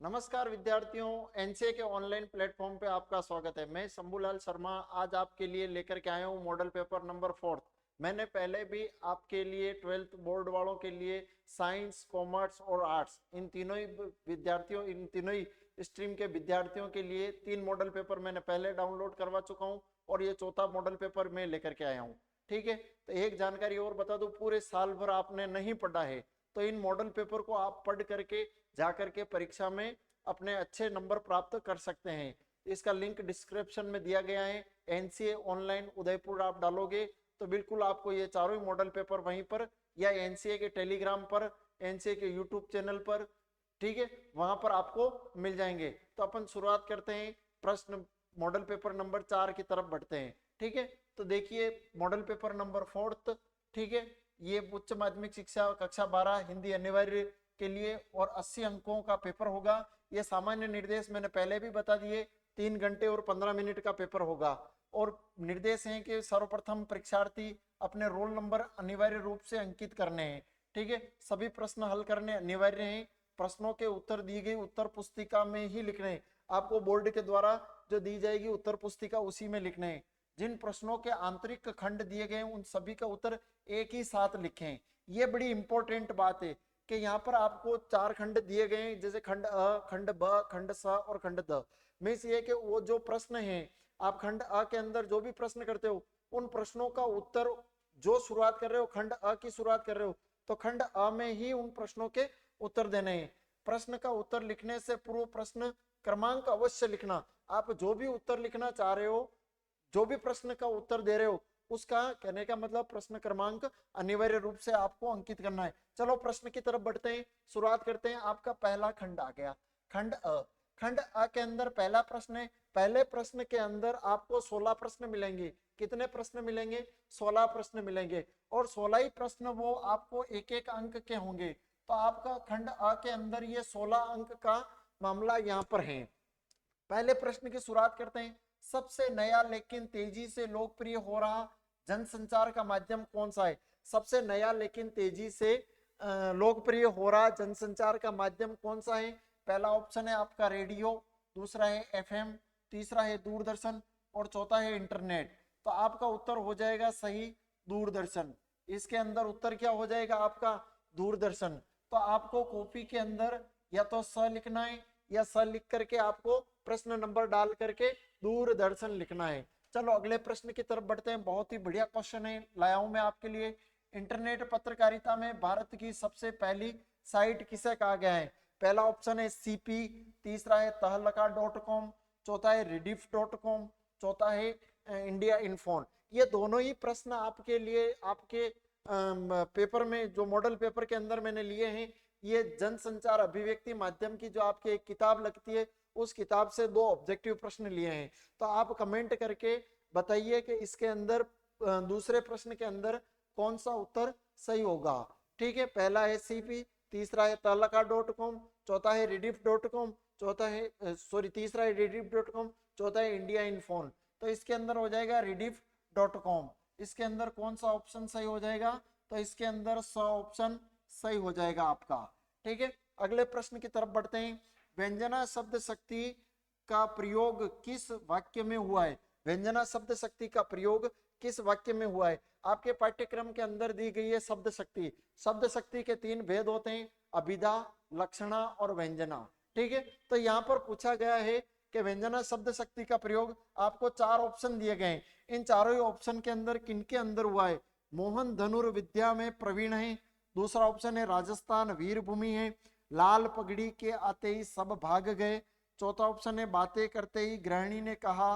नमस्कार विद्यार्थियों, एनसीए के ऑनलाइन प्लेटफॉर्म पे आपका स्वागत है। मैं शंभूलाल शर्मा आज आपके लिए लेकर के आया हूँ मॉडल पेपर नंबर 4। मैंने पहले भी आपके लिए 12th बोर्ड वालों के लिए साइंस, कॉमर्स और आर्ट्स इन तीनों ही स्ट्रीम के विद्यार्थियों के लिए 3 मॉडल पेपर मैंने पहले डाउनलोड करवा चुका हूँ और ये चौथा मॉडल पेपर मैं लेकर के आया हूँ। ठीक है, तो एक जानकारी और बता दूं, पूरे साल भर आपने नहीं पढ़ा है तो इन मॉडल पेपर को आप पढ़ करके जाकर के परीक्षा में अपने अच्छे नंबर प्राप्त कर सकते हैं। इसका लिंक डिस्क्रिप्शन में दिया गया है। एनसीए ऑनलाइन उदयपुर आप डालोगे तो बिल्कुल आपको ये चारों ही मॉडल पेपर वहीं पर या एनसीए के टेलीग्राम पर, एनसीए के यूट्यूब चैनल पर, ठीक है, वहां पर आपको मिल जाएंगे। तो अपन शुरुआत करते हैं, प्रश्न मॉडल पेपर नंबर 4 की तरफ बढ़ते हैं। ठीक है, तो देखिए मॉडल पेपर नंबर 4, ठीक है, ये उच्च माध्यमिक शिक्षा कक्षा 12 हिंदी अनिवार्य के लिए और 80 अंकों का पेपर होगा। ये सामान्य निर्देश मैंने पहले भी बता दिए, 3 घंटे और 15 मिनट का पेपर होगा। और निर्देश हैं कि सर्वप्रथम परीक्षार्थी अपने रोल नंबर अनिवार्य रूप से अंकित करने हैं। ठीक है, सभी प्रश्न हल करने अनिवार्य हैं। प्रश्नों के उत्तर दी गई उत्तर पुस्तिका में ही लिखने हैं। आपको बोर्ड के द्वारा जो दी जाएगी उत्तर पुस्तिका उसी में लिखने हैं। जिन प्रश्नों के आंतरिक खंड दिए गए उन सभी का उत्तर एक ही साथ लिखें। ये बड़ी इंपॉर्टेंट बात है कि यहाँ पर आपको 4 खंड दिए गए हैं, जैसे खंड अ, खंड ब, खंड स और खंड द। मीन्स ये कि वो जो प्रश्न है, आप खंड अ के अंदर जो भी प्रश्न करते हो उन प्रश्नों का उत्तर जो शुरुआत कर रहे हो, खंड अ की शुरुआत कर रहे हो तो खंड अ में ही उन प्रश्नों के उत्तर देने हैं। प्रश्न का उत्तर लिखने से पूर्व प्रश्न क्रमांक अवश्य लिखना। आप जो भी उत्तर लिखना चाह रहे हो, जो भी प्रश्न का उत्तर दे रहे हो, उसका कहने का मतलब प्रश्न क्रमांक अनिवार्य रूप से आपको अंकित करना है। चलो प्रश्न की तरफ बढ़ते हैं, शुरुआत करते हैं। आपका पहला खंड आ गया, खंड अ। खंड अ के अंदर पहला प्रश्न है। पहले प्रश्न के अंदर आपको 16 प्रश्न मिलेंगे। कितने प्रश्न मिलेंगे? 16 प्रश्न मिलेंगे और 16 ही प्रश्न वो आपको एक एक अंक के होंगे। तो आपका खंड अ के अंदर ये 16 अंक का मामला यहाँ पर है। पहले प्रश्न की शुरुआत करते हैं। सबसे नया लेकिन तेजी से लोकप्रिय हो रहा जनसंचार का माध्यम कौन सा है? सबसे नया लेकिन तेजी से लोकप्रिय हो रहा जनसंचार का माध्यम कौन सा है? पहला ऑप्शन है आपका रेडियो, दूसरा है एफएम, तीसरा है दूरदर्शन और चौथा है इंटरनेट। तो आपका उत्तर हो जाएगा सही, दूरदर्शन। इसके अंदर उत्तर क्या हो जाएगा आपका? दूरदर्शन। तो आपको कॉपी के अंदर या तो स लिखना है या स लिख करके आपको प्रश्न नंबर डाल करके दूरदर्शन लिखना है। चलो अगले प्रश्न की तरफ बढ़ते हैं। बहुत ही बढ़िया क्वेश्चन है लाया हूं मैं आपके लिए। इंटरनेट पत्रकारिता में भारत की सबसे पहली साइट किसे कहा गया है? पहला ऑप्शन है सीपी, तीसरा है तहलका.com, चौथा है rediff.com, चौथा है इंडिया इन्फोन। ये दोनों ही प्रश्न आपके लिए आपके पेपर में जो मॉडल पेपर के अंदर मैंने लिए हैं, ये जनसंचार अभिव्यक्ति माध्यम की जो आपकी एक किताब लगती है उस किताब से 2 ऑब्जेक्टिव प्रश्न लिए हैं। तो आप कमेंट करके बताइए कि इसके अंदर दूसरे प्रश्न के अंदर कौन सा उत्तर सही होगा। ठीक है, पहला है सीपी, तीसरा है तहलका.com, चौथा है rediff.com, चौथा है तीसरा है rediff.com, चौथा है इंडिया इन्फोन। तो इसके अंदर हो जाएगा rediff.com। इसके अंदर कौन सा ऑप्शन सही हो जाएगा? तो इसके अंदर स ऑप्शन सही हो जाएगा आपका। ठीक है, अगले प्रश्न की तरफ बढ़ते हैं। व्यंजना शब्द शक्ति का प्रयोग किस वाक्य में हुआ है? व्यंजना शब्द शक्ति का प्रयोग किस वाक्य में हुआ है? आपके पाठ्यक्रम के अंदर दी गई है शब्द शक्ति। शब्द शक्ति के 3 भेद होते हैं, अभिधा, लक्षणा और व्यंजना। ठीक है, तो यहाँ पर पूछा गया है कि व्यंजना शब्द शक्ति का प्रयोग, आपको 4 ऑप्शन दिए गए हैं। इन चारों ही ऑप्शन के अंदर किनके अंदर हुआ है? मोहन धनुर्विद्या में प्रवीण है, दूसरा ऑप्शन है राजस्थान वीरभूमि है, लाल पगड़ी के आते ही सब भाग गए, चौथा ऑप्शन है बातें करते ही गृहिणी ने कहा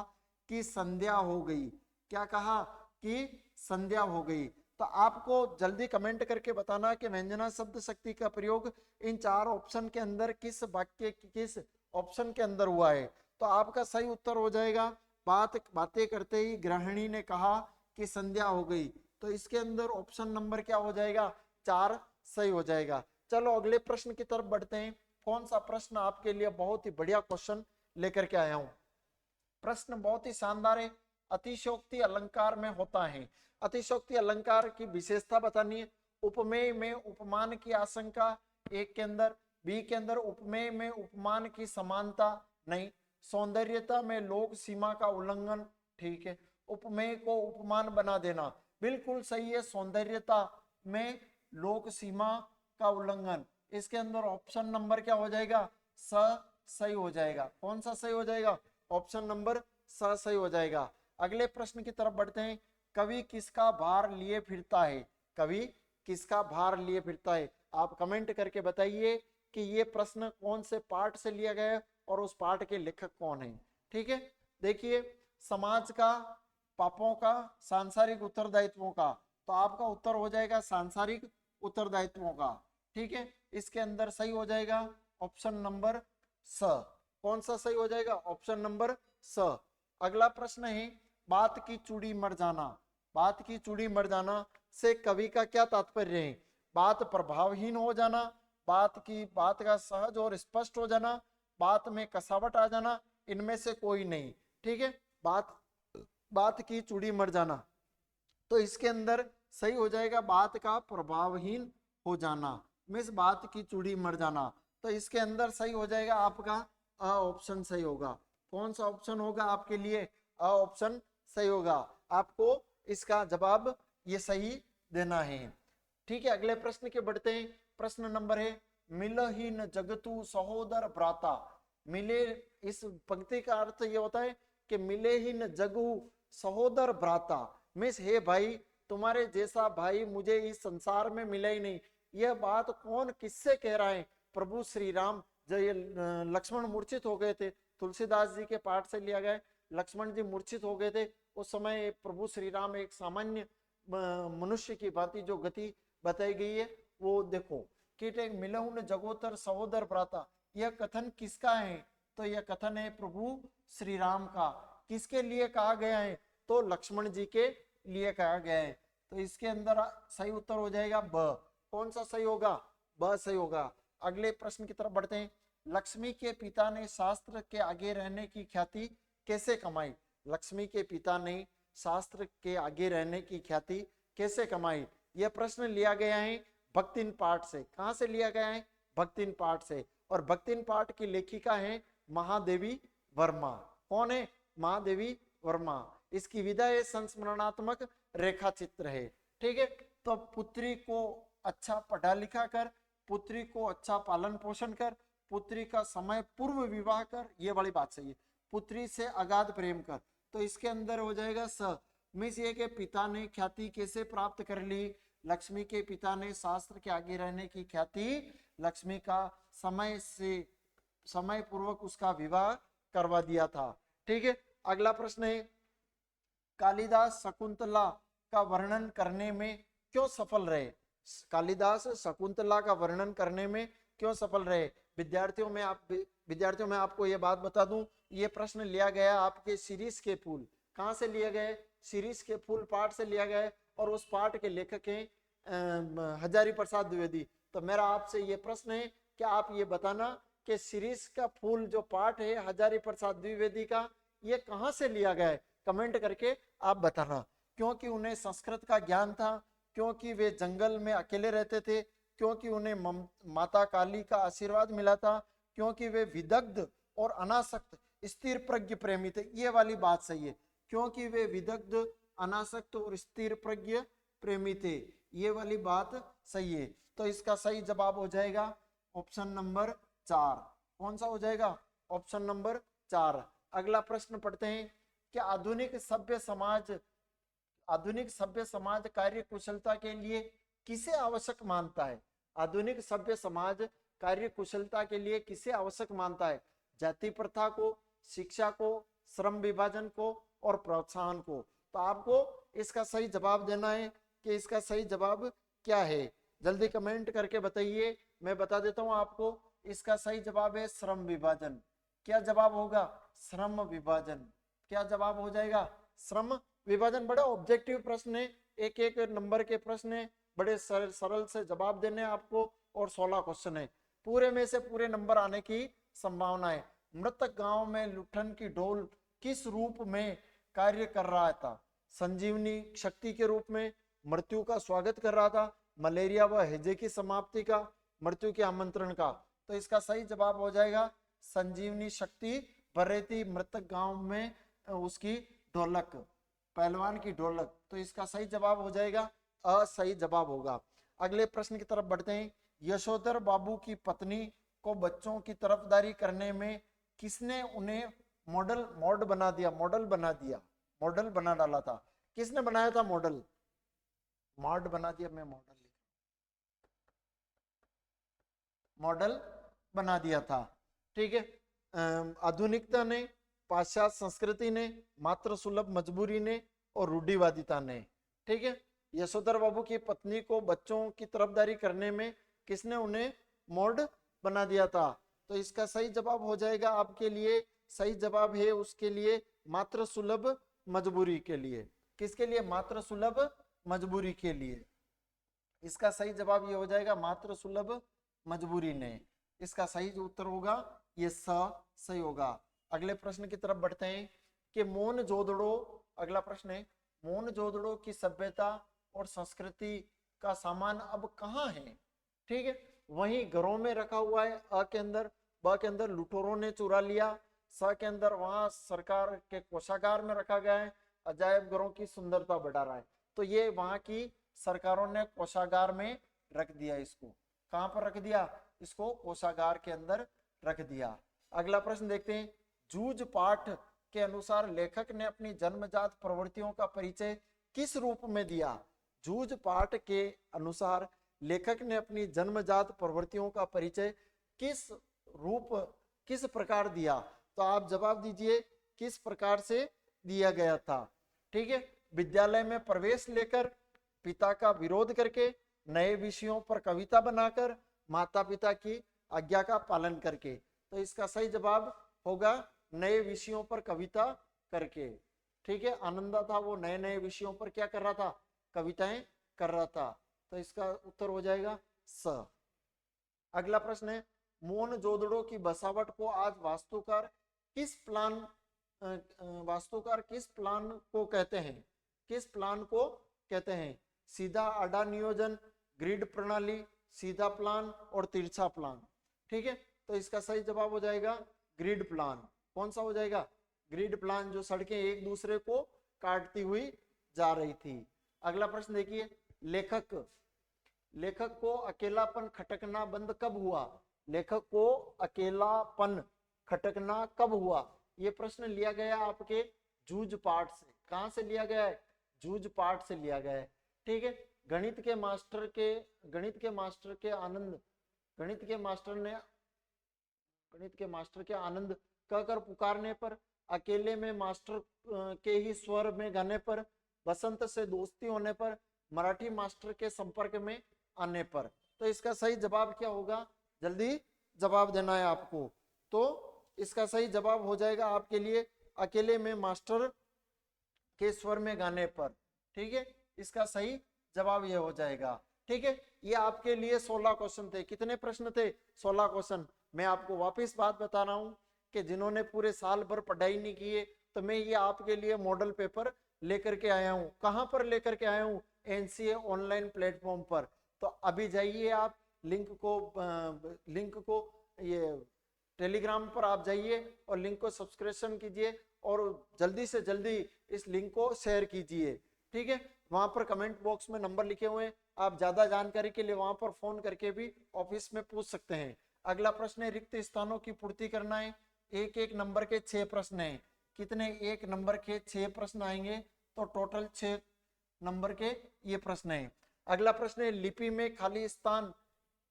कि संध्या हो गई। क्या कहा? कि संध्या हो गई। तो आपको जल्दी कमेंट करके बताना कि व्यंजना शब्द शक्ति का प्रयोग इन 4 ऑप्शन के अंदर किस वाक्य किस ऑप्शन के अंदर हुआ है। तो आपका सही उत्तर हो जाएगा बातें करते ही गृहिणी ने कहा कि संध्या हो गई। तो इसके अंदर ऑप्शन नंबर क्या हो जाएगा? 4 सही हो जाएगा। चलो अगले प्रश्न की तरफ बढ़ते हैं। कौन सा प्रश्न आपके लिए बहुत ही बढ़िया क्वेश्चन लेकर के आया हूं। प्रश्न बहुत ही शानदार है। अतिशयोक्ति अलंकार में होता है। अतिशयोक्ति अलंकार की विशेषता बतानी है। उपमेय में उपमान की आशंका 1 के अंदर, बी के अंदर उपमेय में उपमान की समानता नहीं, सौंदर्यता में लोक सीमा का उल्लंघन, ठीक है, उपमेय को उपमान बना देना बिल्कुल सही है, सौंदर्यता में लोक सीमा का उल्लंघन, इसके अंदर ऑप्शन नंबर क्या हो जाएगा, स सही हो जाएगा। कौन सा सही हो जाएगा, ऑप्शन नंबर स सही हो जाएगा। अगले प्रश्न की तरफ बढ़ते हैं, कवि किसका भार लिए फिरता है, कवि किसका भार लिए फिरता है, आप कमेंट करके बताइए कि ये प्रश्न कौन से पार्ट से लिया गया है और उस पार्ट के लेखक कौन है। ठीक है, देखिए समाज का, पापों का, सांसारिक उत्तरदायित्वों का, तो आपका उत्तर हो जाएगा सांसारिक उत्तरदायित्वों का। ठीक है, इसके अंदर सही हो जाएगा ऑप्शन नंबर स। कौन सा सही हो जाएगा, ऑप्शन नंबर स। अगला प्रश्न है, बात की चूड़ी मर जाना, बात की चूड़ी मर जाना से कवि का क्या तात्पर्य है, बात प्रभावहीन हो जाना, बात का सहज और स्पष्ट हो जाना, बात में कसावट आ जाना, इनमें से कोई नहीं। ठीक है, बात की चूड़ी मर जाना, तो इसके अंदर सही हो जाएगा बात का प्रभावहीन हो जाना, मीन्स बात की चूड़ी मर जाना, तो इसके अंदर सही हो जाएगा आपका अ ऑप्शन सही होगा। कौन सा ऑप्शन होगा आपके लिए, अ ऑप्शन सही होगा, आपको इसका जवाब ये सही देना है। ठीक है, अगले प्रश्न के बढ़ते हैं। प्रश्न नंबर है, मिलहि न जगतु सहोदर भ्राता, मिले, इस पंक्ति का अर्थ ये होता है कि मिले ही न जगु सहोदर भ्राता, मीन्स हे भाई तुम्हारे जैसा भाई मुझे इस संसार में मिला ही नहीं। यह बात कौन किससे कह रहा है, प्रभु श्री राम, जब ये लक्ष्मण मूर्छित हो गए थे, तुलसीदास जी के पाठ से लिया गया, लक्ष्मण जी मूर्छित हो गए थे, उस समय प्रभु श्री राम एक सामान्य मनुष्य की भांति जो गति बताई गई है वो देखो, कीटे मिलहुन जगोतर सहोदर भ्राता, यह कथन किसका है, तो यह कथन है प्रभु श्री राम का। किसके लिए कहा गया है, तो लक्ष्मण जी के लिए कहा गया है, तो इसके अंदर सही उत्तर हो जाएगा ब। कौन सा सही होगा, ब सही होगा। अगले प्रश्न की तरफ बढ़ते हैं, लक्ष्मी के पिता ने शास्त्र के आगे रहने की ख्याति कैसे कमाई, लक्ष्मी के पिता ने शास्त्र के आगे रहने की ख्याति कैसे कमाई, यह प्रश्न लिया गया है भक्तिन पाठ से। कहां से लिया गया है, भक्तिन पाठ से, और भक्तिन पाठ की लेखिका है महादेवी वर्मा। कौन है, महादेवी वर्मा। इसकी विधा है संस्मरणात्मक रेखा चित्र है। ठीक है, तो पुत्री को अच्छा पढ़ा लिखा कर, पुत्री को अच्छा पालन पोषण कर, पुत्री का समय पूर्व विवाह कर, ये वाली बात सही है, पुत्री से अगाध प्रेम कर, तो इसके अंदर हो जाएगा स। मीन्स ये कि पिता ने ख्याति कैसे प्राप्त कर ली, लक्ष्मी के पिता ने शास्त्र के आगे रहने की ख्याति, लक्ष्मी का समय पूर्वक उसका विवाह करवा दिया था। ठीक है, अगला प्रश्न है, कालिदास शकुंतला का वर्णन करने में क्यों सफल रहे, कालिदास शकुंतला का वर्णन करने में क्यों सफल रहे। विद्यार्थियों में आपको ये बात बता दूं, ये प्रश्न लिया गया आपके सीरीज के फूल, कहां से लिए गए, सीरीज के फूल पाठ से लिया गया, और उस पाठ के लेखक हैं हजारी प्रसाद द्विवेदी। तो मेरा आपसे ये प्रश्न है कि आप ये बताना कि सीरीज का फूल जो पाठ है हजारी प्रसाद द्विवेदी का, ये कहां से लिया गया है, कमेंट करके आप बताना। क्योंकि उन्हें संस्कृत का ज्ञान था, क्योंकि वे जंगल में अकेले रहते थे, क्योंकि उन्हें माता काली का आशीर्वाद मिला था, क्योंकि वे विदग्ध और अनासक्त स्थिर प्रज्ञ प्रेमी थे, ये वाली बात सही है, क्योंकि वे विदग्ध अनासक्त और स्थिर प्रज्ञ प्रेमी थे, ये वाली बात सही है। तो इसका सही जवाब हो जाएगा ऑप्शन नंबर 4। कौन सा हो जाएगा, ऑप्शन नंबर 4। अगला प्रश्न पढ़ते हैं कि आधुनिक सभ्य समाज कार्य कुशलता के लिए किसे आवश्यक मानता है, आधुनिक सभ्य समाज कार्य कुशलता के लिए किसे आवश्यक मानता है, जाति प्रथा को, शिक्षा को, श्रम विभाजन को और प्रोत्साहन को। तो आपको इसका सही जवाब देना है कि इसका सही जवाब क्या है, जल्दी कमेंट करके बताइए। मैं बता देता हूं आपको, इसका सही जवाब है श्रम विभाजन। क्या जवाब होगा, श्रम विभाजन। क्या जवाब हो जाएगा, श्रम विभाजन। बड़ा ऑब्जेक्टिव प्रश्न है, एक एक नंबर के प्रश्न है, बड़े सरल से जवाब देने आपको, और 16 क्वेश्चन है, पूरे में से पूरे नंबर आने की संभावना है। मृतक गांव में लुठन की ढोल किस रूप में कार्य कर रहा था, संजीवनी शक्ति के रूप में, मृत्यु का स्वागत कर रहा था, मलेरिया व हैजे की समाप्ति का, मृत्यु के आमंत्रण का। तो इसका सही जवाब हो जाएगा संजीवनी शक्ति बरेती मृतक गांव में उसकी ढोलक, पहलवान की ढोलक। तो इसका सही जवाब हो जाएगा असही जवाब होगा। अगले प्रश्न की तरफ बढ़ते हैं। यशोधर बाबू की पत्नी को बच्चों की तरफदारी करने में किसने उन्हें मॉडल बना दिया, मॉडल बना डाला था? किसने बनाया था मॉडल? मॉड बना दिया, मैं मॉडल बना दिया था। ठीक है, आधुनिकता ने, पाश्चात्य संस्कृति ने, मात्र सुलभ मजबूरी ने और रूढ़िवादिता ने। ठीक है, यशोधर बाबू की पत्नी को बच्चों की तरफदारी करने में किसने उन्हें मॉड बना दिया था? तो इसका सही जवाब हो जाएगा आपके लिए, सही जवाब है उसके लिए मात्र सुलभ मजबूरी के लिए। किसके लिए? मात्र सुलभ मजबूरी के लिए। इसका सही जवाब ये हो जाएगा मात्र सुलभ मजबूरी ने। इसका सही जो उत्तर होगा ये सही होगा। अगले प्रश्न की तरफ बढ़ते हैं कि मोहनजोदड़ो, अगला प्रश्न है, मोहनजोदड़ो की सभ्यता और संस्कृति का सामान अब कहाँ है? ठीक है, वहीं घरों में रखा हुआ है, अ के अंदर, ब के अंदर लुटेरों ने चुरा लिया, स के अंदर वहां सरकार के कोषागार में रखा गया है, अजायब घरों की सुंदरता बढ़ा रहा है। तो ये वहां की सरकारों ने कोषागार में रख दिया। इसको कहां पर रख दिया? इसको कोषागार के अंदर रख दिया। अगला प्रश्न देखते हैं। जूझ पाठ के अनुसार लेखक ने अपनी जन्मजात प्रवृत्तियों का परिचय किस रूप में दिया? जूझ पाठ के अनुसार लेखक ने अपनी जन्मजात प्रवृत्तियों का परिचय किस प्रकार दिया? तो आप जवाब दीजिए किस प्रकार से दिया गया था। ठीक है, विद्यालय में प्रवेश लेकर, पिता का विरोध करके, नए विषयों पर कविता बनाकर, माता पिता की आज्ञा का पालन करके। तो इसका सही जवाब होगा नए विषयों पर कविता करके। ठीक है, आनंदा था वो नए नए विषयों पर क्या कर रहा था? कविताएं कर रहा था। तो इसका उत्तर हो जाएगा स। अगला प्रश्न है, मोहनजोदड़ो की बसावट को आज वास्तुकार किस प्लान को कहते हैं? किस प्लान को कहते हैं? सीधा आड़ा नियोजन, ग्रिड प्रणाली, सीधा प्लान और तिरछा प्लान। ठीक है, तो इसका सही जवाब हो जाएगा ग्रिड प्लान। कौन सा हो जाएगा? ग्रिड प्लान, जो सड़कें एक दूसरे को काटती हुई जा रही थी। अगला प्रश्न देखिए, लेखक को अकेलापन खटकना बंद कब हुआ? लेखक को अकेलापन खटकना कब हुआ? ये प्रश्न लिया गया आपके जूझ पाठ से। कहां से लिया गया है? जूझ पाठ से लिया गया है। ठीक है, गणित के मास्टर के आनंद कहकर पुकारने पर, अकेले में मास्टर के ही स्वर में गाने पर, बसंत से दोस्ती होने पर, मराठी मास्टर के संपर्क में आने पर। तो इसका सही जवाब क्या होगा? जल्दी जवाब देना है आपको। तो इसका सही जवाब हो जाएगा आपके लिए अकेले में मास्टर के स्वर में गाने पर। ठीक है, इसका सही जवाब ये हो जाएगा। ठीक है, ये आपके लिए 16 क्वेश्चन थे। कितने प्रश्न थे? 16 क्वेश्चन। मैं आपको वापस बात बता रहा हूं कि जिन्होंने पूरे साल भर पढ़ाई नहीं की है, तो मैं ये आपके लिए मॉडल पेपर लेकर के आया हूं। कहां पर लेकर के आया हूं? एनसीए ऑनलाइन प्लेटफॉर्म पर। तो अभी जाइए आप लिंक को ये टेलीग्राम पर आप जाइए और लिंक को सब्सक्रिप्शन कीजिए और जल्दी से जल्दी इस लिंक को शेयर कीजिए। ठीक है, वहां पर कमेंट बॉक्स में नंबर लिखे हुए हैं, आप ज्यादा जानकारी के लिए वहां पर फोन करके भी ऑफिस में पूछ सकते हैं। अगला प्रश्न है, रिक्त स्थानों की पूर्ति करना है। एक नंबर के 6 प्रश्न है। कितने? 1 नंबर के 6 प्रश्न आएंगे, तो टोटल 6 नंबर के ये प्रश्न है। अगला प्रश्न है, लिपि में खाली स्थान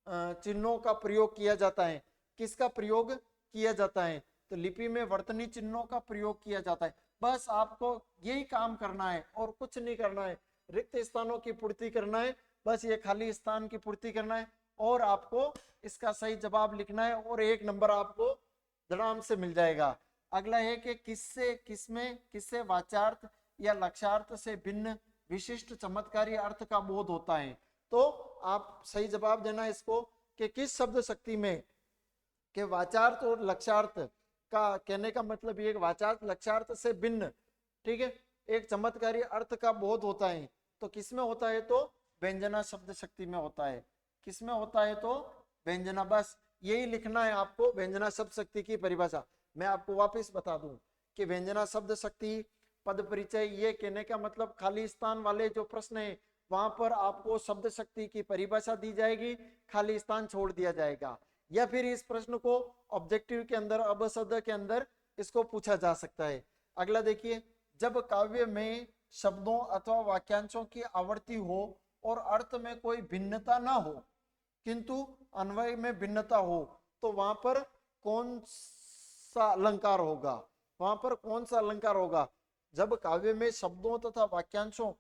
चिन्हों का प्रयोग किया जाता है। किसका प्रयोग किया जाता है? तो लिपि में वर्तनी चिन्हों का प्रयोग किया जाता है। बस आपको यही काम करना है और कुछ नहीं करना है। रिक्त स्थानों की पूर्ति करना है, बस ये खाली स्थान की पूर्ति करना है और आपको इसका सही जवाब लिखना है और 1 नंबर आपको धड़ाम से मिल जाएगा। अगला है कि किससे वाचार्थ या लक्ष्यार्थ से भिन्न विशिष्ट चमत्कारी अर्थ का बोध होता है? तो आप सही जवाब देना है इसको कि किस शब्द शक्ति में के वाचार्थ और लक्ष्यार्थ का कहने का मतलब ये वाचार्थ लक्ष्यार्थ से भिन्न, ठीक है, एक चमत्कारी अर्थ का बोध होता है। तो किसमें होता है? तो व्यंजना शब्द शक्ति में होता है। किसमें होता है? तो व्यंजना। बस यही लिखना है आपको व्यंजना शब्द शक्ति की परिभाषा। मैं आपको वापस बता दूं कि व्यंजना शब्द शक्ति पद परिचय, ये कहने का मतलब खाली स्थान वाले जो प्रश्न है वहां पर आपको शब्द शक्ति की परिभाषा दी जाएगी, खाली स्थान छोड़ दिया जाएगा। या फिर इस प्रश्न को ऑब्जेक्टिव के अंदर, अबसद के अंदर इसको पूछा जा सकता है। अगला देखिए, जब काव्य में शब्दों अथवा वाक्यांशों की आवर्ती हो और अर्थ में कोई भिन्नता ना हो किंतु अन्वय में भिन्नता हो, तो वहां पर कौन सा अलंकार होगा? वहां पर कौन सा अलंकार होगा? जब काव्य में शब्दों तथा वाक्यांशों,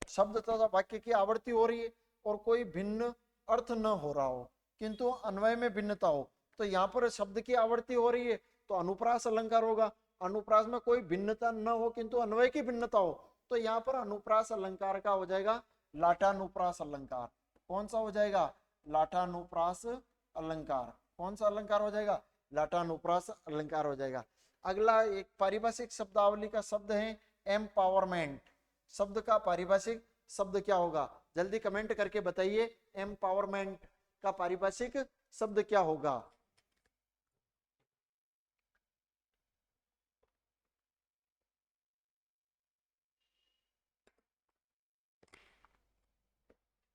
शब्द तथा वाक्य की आवर्ती हो रही है और कोई भिन्न अर्थ न हो रहा हो किंतु अन्वय में भिन्नता हो, तो यहाँ पर शब्द की आवर्ती हो रही है तो अनुप्रास अलंकार होगा। अनुप्रास में कोई भिन्नता न हो किंतु अन्वय की भिन्नता हो, तो यहाँ पर अनुप्रास अलंकार का हो जाएगा लाटानुप्रास अलंकार। कौन सा हो जाएगा? लाटानुप्रास अलंकार। कौन सा अलंकार हो जाएगा? लाटानुप्रास अलंकार हो जाएगा। अगला एक पारिभाषिक शब्दावली का शब्द है एम्पावरमेंट। शब्द का पारिभाषिक शब्द क्या होगा? जल्दी कमेंट करके बताइए, एम्पावरमेंट का पारिभाषिक शब्द क्या होगा?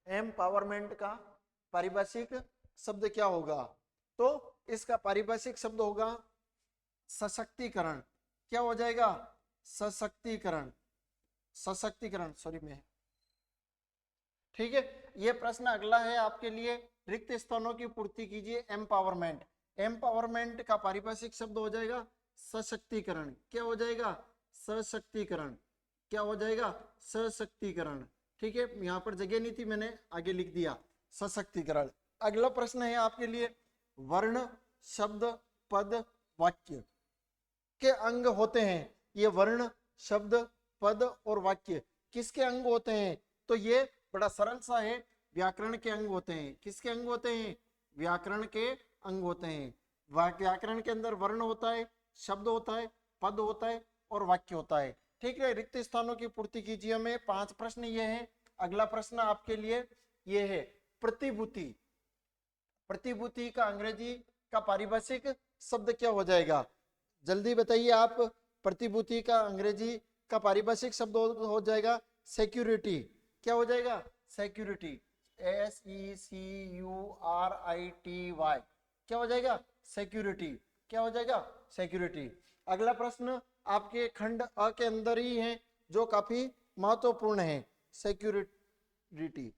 एम्पावरमेंट का पारिभाषिक शब्द क्या होगा? तो इसका पारिभाषिक शब्द होगा सशक्तिकरण। क्या हो जाएगा? सशक्तिकरण। सशक्तिकरण, सॉरी मैं, ठीक है। ये प्रश्न अगला है आपके लिए, रिक्त स्थानों की पूर्ति कीजिए। एम्पावरमेंट, एम्पावरमेंट का पारिभाषिक शब्द हो जाएगा सशक्तिकरण। क्या हो जाएगा? सशक्तिकरण। क्या हो जाएगा? सशक्तिकरण। ठीक है, यहाँ पर जगह नहीं थी, मैंने आगे लिख दिया सशक्तिकरण। अगला प्रश्न है आपके लिए, वर्ण, शब्द, पद, वाक्य के अंग होते हैं। ये वर्ण, शब्द, पद और वाक्य किसके अंग होते हैं? तो ये बड़ा सरल सा है, व्याकरण के अंग होते हैं। किसके अंग होते हैं? व्याकरण के अंग होते हैं। व्याकरण के अंदर वर्ण होता है, शब्द होता है, पद होता है और वाक्य होता है। ठीक है, रिक्त स्थानों की पूर्ति कीजिए। में 5 प्रश्न ये हैं। अगला प्रश्न आपके लिए ये है प्रतिभूति। प्रतिभूति का अंग्रेजी का पारिभाषिक शब्द क्या हो जाएगा? जल्दी बताइए आप। प्रतिभूति का अंग्रेजी का पारिभाषिक शब्द हो जाएगा सिक्योरिटी। क्या हो जाएगा? सिक्योरिटी। SECURITY। क्या हो जाएगा? सिक्योरिटी। क्या हो जाएगा? सिक्योरिटी। अगला प्रश्न आपके खंड अ के अंदर ही है, जो काफी महत्वपूर्ण है, सिक्योरिटी।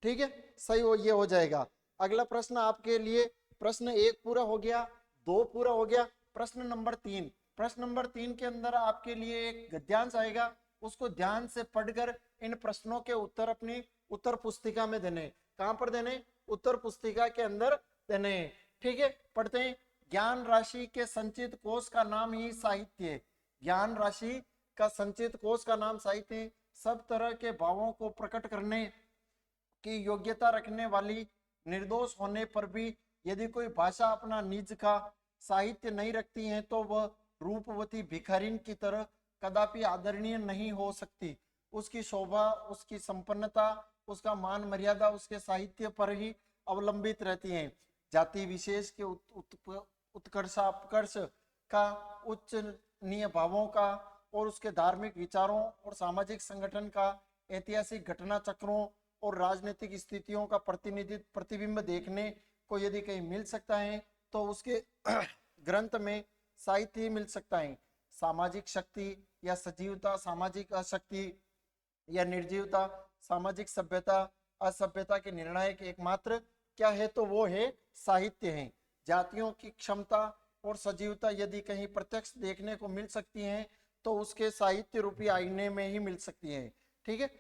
ठीक है, सही हो, ये हो जाएगा। अगला प्रश्न आपके लिए, प्रश्न 1 पूरा हो गया, 2 पूरा हो गया। प्रश्न नंबर 3, प्रश्न नंबर 3 के अंदर आपके लिए एक गद्यांश आएगा, उसको ध्यान से पढ़कर इन प्रश्नों के उत्तर अपनी उत्तर पुस्तिका में देने। कहां पर देने? उत्तर पुस्तिका के अंदर देने। ठीक है, पढ़ते हैं। ज्ञान राशि के संचित कोश का नाम ही साहित्य है। ज्ञान राशि का संचित कोश का नाम साहित्य है। सब तरह के भावों को प्रकट करने की योग्यता रखने वाली, निर्दोष होने पर भी यदि कोई भाषा अपना निज का साहित्य नहीं रखती है तो वह रूपवती भिखारिन की तरह कदापि आदरणीय नहीं हो सकती। उसकी शोभा, उसकी संपन्नता, उसका मान मर्यादा उसके साहित्य पर ही अवलंबित रहती है। जाति विशेष के उत्कर्षापकर्ष का, उच्चनीय भावों का और उसके धार्मिक विचारों और सामाजिक संगठन का, ऐतिहासिक घटना चक्रों और राजनीतिक स्थितियों का प्रतिबिंब देखने को यदि कहीं मिल सकता है तो उसके ग्रंथ में साहित्य मिल सकता है। सामाजिक शक्ति या सजीवता, सामाजिक अशक्ति या निर्जीवता, सामाजिक सभ्यता असभ्यता के निर्णायक एकमात्र क्या है? तो वो है साहित्य है। जातियों की क्षमता और सजीवता यदि कहीं प्रत्यक्ष देखने को मिल सकती हैं तो उसके साहित्य रूपी आईने में ही मिल सकती हैं। ठीक है,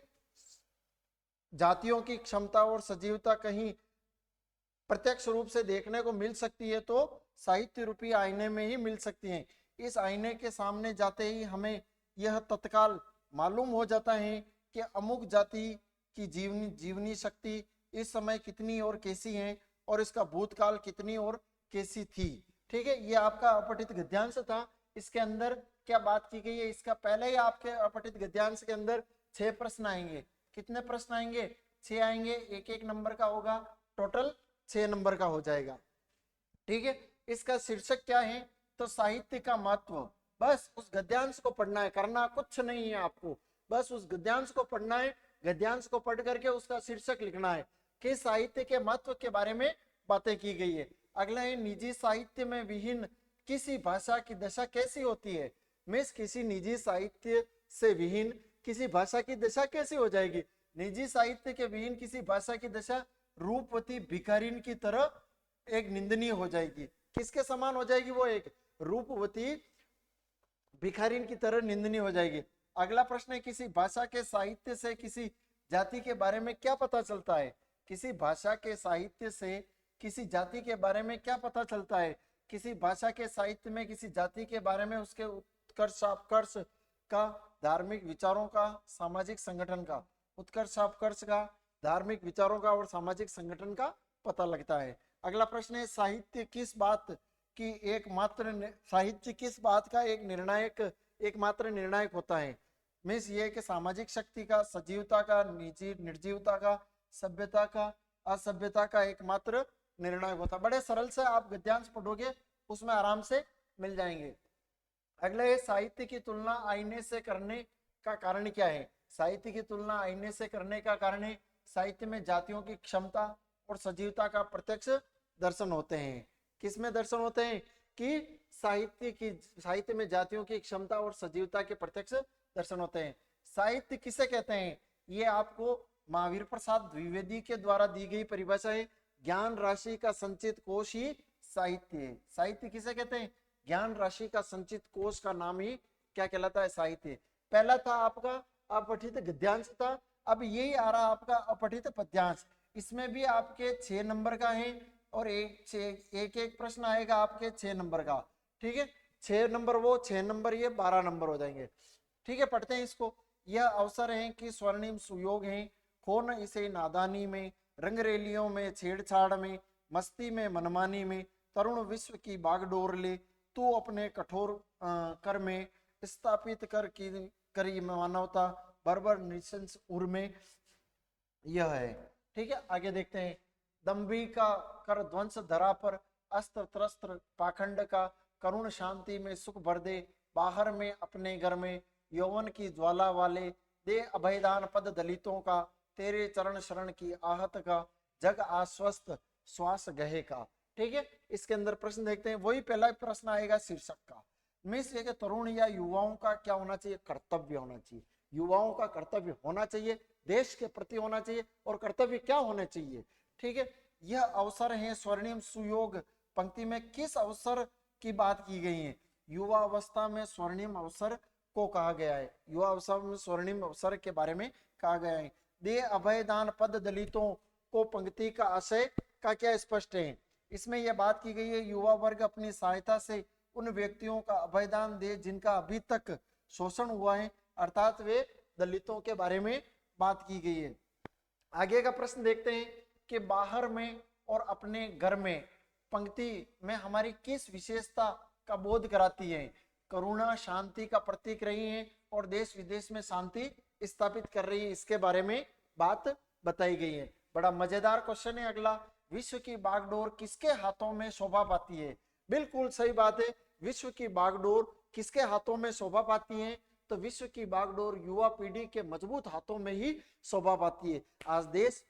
जातियों की क्षमता और सजीवता कहीं प्रत्यक्ष रूप से देखने को मिल सकती है तो साहित्य रूपी आईने में ही मिल सकती हैं। इस आईने के सामने जाते ही हमें यह तत्काल मालूम हो जाता है कि अमुक जाति की जीवनी शक्ति इस समय कितनी और कैसी है और इसका भूतकाल कितनी और कैसी थी। ठीक है, ये आपका अपठित गद्यांश था। इसके अंदर क्या बात की गई है? इसका पहले ही आपके अपठित गद्यांश के अंदर 6 प्रश्न आएंगे। कितने प्रश्न आएंगे? 6 आएंगे। 1-1 नंबर का होगा, टोटल 6 नंबर का हो जाएगा। ठीक है, इसका शीर्षक क्या है? तो साहित्य का महत्व। बस उस गद्यांश को पढ़ना है, करना कुछ नहीं है आपको, बस उस गद्यांश को पढ़ना है। गद्यांश को पढ़ करके उसका शीर्षक लिखना है कि साहित्य के महत्व के बारे में बातें की गई है। अगला है, निजी साहित्य में विहीन किसी भाषा की दशा कैसी होती है? मिस किसी निजी साहित्य से विहीन किसी भाषा की दशा कैसी हो जाएगी? निजी साहित्य के विहीन किसी भाषा की दशा रूपवती भिखारिन की तरह एक निंदनीय हो जाएगी। किसके समान हो जाएगी? वो एक रूपवती भिखारिन की तरह निंदनीय हो जाएगी। अगला प्रश्न है, किसी भाषा के साहित्य से किसी जाति के बारे में क्या पता चलता है? किसी भाषा के साहित्य से किसी जाति के बारे में क्या पता चलता है? किसी भाषा के साहित्य में किसी जाति के बारे में उसके उत्कर्ष अपकर्ष का, धार्मिक विचारों का, सामाजिक संगठन का, उत्कर्ष अपकर्ष का, धार्मिक विचारों का और सामाजिक संगठन का पता लगता है। अगला प्रश्न है, साहित्य किस बात की साहित्य किस बात का एकमात्र निर्णायक होता है? मीन्स ये कि सामाजिक शक्ति का, सजीवता का, निजी निर्जीवता का, सभ्यता का, असभ्यता का एकमात्र निर्णायक होता है। बड़े सरल से आप गद्यांश पढ़ोगे उसमें आराम से मिल जाएंगे। अगला है, साहित्य की तुलना आईने से करने का कारण क्या है? साहित्य की तुलना आईने से करने का कारण है, साहित्य में जातियों की क्षमता और सजीवता का प्रत्यक्ष दर्शन होते हैं। किसमें दर्शन होते हैं? कि साहित्य में जातियों की क्षमता और सजीवता के प्रत्यक्ष दर्शन होते हैं। साहित्य किसे कहते हैं? ये आपको महावीर प्रसाद द्विवेदी के द्वारा दी गई परिभाषा है, ज्ञान राशि का संचित कोश ही साहित्य है। साहित्य किसे कहते हैं? ज्ञान राशि का संचित कोश का नाम ही क्या कहलाता है? साहित्य। पहला था आपका अपठित गद्यांश था, अब यही आ रहा आपका अपठित पद्यांश। इसमें भी आपके 6 नंबर का है और एक प्रश्न आएगा आपके 6 नंबर का। ठीक है, 6 नंबर वो, 6 नंबर ये, 12 नंबर हो जाएंगे। ठीक है, पढ़ते हैं इसको। यह अवसर है कि स्वर्णिम सुयोग है, खो न इसे नादानी में, रंगरेलियों में, छेड़छाड़ में, मस्ती में, मनमानी में, तरुण विश्व की बागडोर ले, तू अपने कठोर कर में स्थापित करी मानवता बर्बर निशंस उर में। यह है। ठीक है, आगे देखते हैं। दम्भी का कर ध्वंस धरा पर, अस्त्र त्रस्त्र पाखंड का, करुण शांति में सुख भर दे, बाहर में अपने घर में, यौवन की ज्वाला वाले, दे अभयदान पद दलितों का, तेरे चरण शरण की आहत का, जग आश्वस्त श्वास गहे का। ठीक है, इसके अंदर प्रश्न देखते हैं। वही पहला प्रश्न आएगा शीर्षक का। मिस ये कि तरुण या युवाओं का क्या होना चाहिए? कर्तव्य होना चाहिए। युवाओं का कर्तव्य होना चाहिए, देश के प्रति होना चाहिए। और कर्तव्य क्या होने चाहिए? ठीक है, यह अवसर है स्वर्णिम सुयोग पंक्ति में किस अवसर की बात की गई है? युवा अवस्था में स्वर्णिम अवसर को कहा गया है। युवा अवस्था में स्वर्णिम अवसर के बारे में कहा गया है। दे अभयदान पद दलितों को पंक्ति का आशय का क्या स्पष्ट है? इसमें यह बात की गई है युवा वर्ग अपनी सहायता से उन व्यक्तियों का अभयदान दे जिनका अभी तक शोषण हुआ है, अर्थात वे दलितों के बारे में बात की गई है। आगे का प्रश्न देखते हैं कि बाहर में और अपने घर में पंक्ति में हमारी किस विशेषता का बोध कराती है? करुणा शांति का प्रतीक रही है और देश विदेश में शांति स्थापित कर रही है, इसके बारे में बात बताई गई है। बड़ा मजेदार क्वेश्चन है अगला। विश्व की बागडोर किसके हाथों में शोभा पाती है? बिल्कुल सही बात है, विश्व की बागडोर किसके हाथों में शोभा पाती है? तो विश्व की बागडोर युवा पीढ़ी के मजबूत हाथों में ही शोभा पाती है। आज देश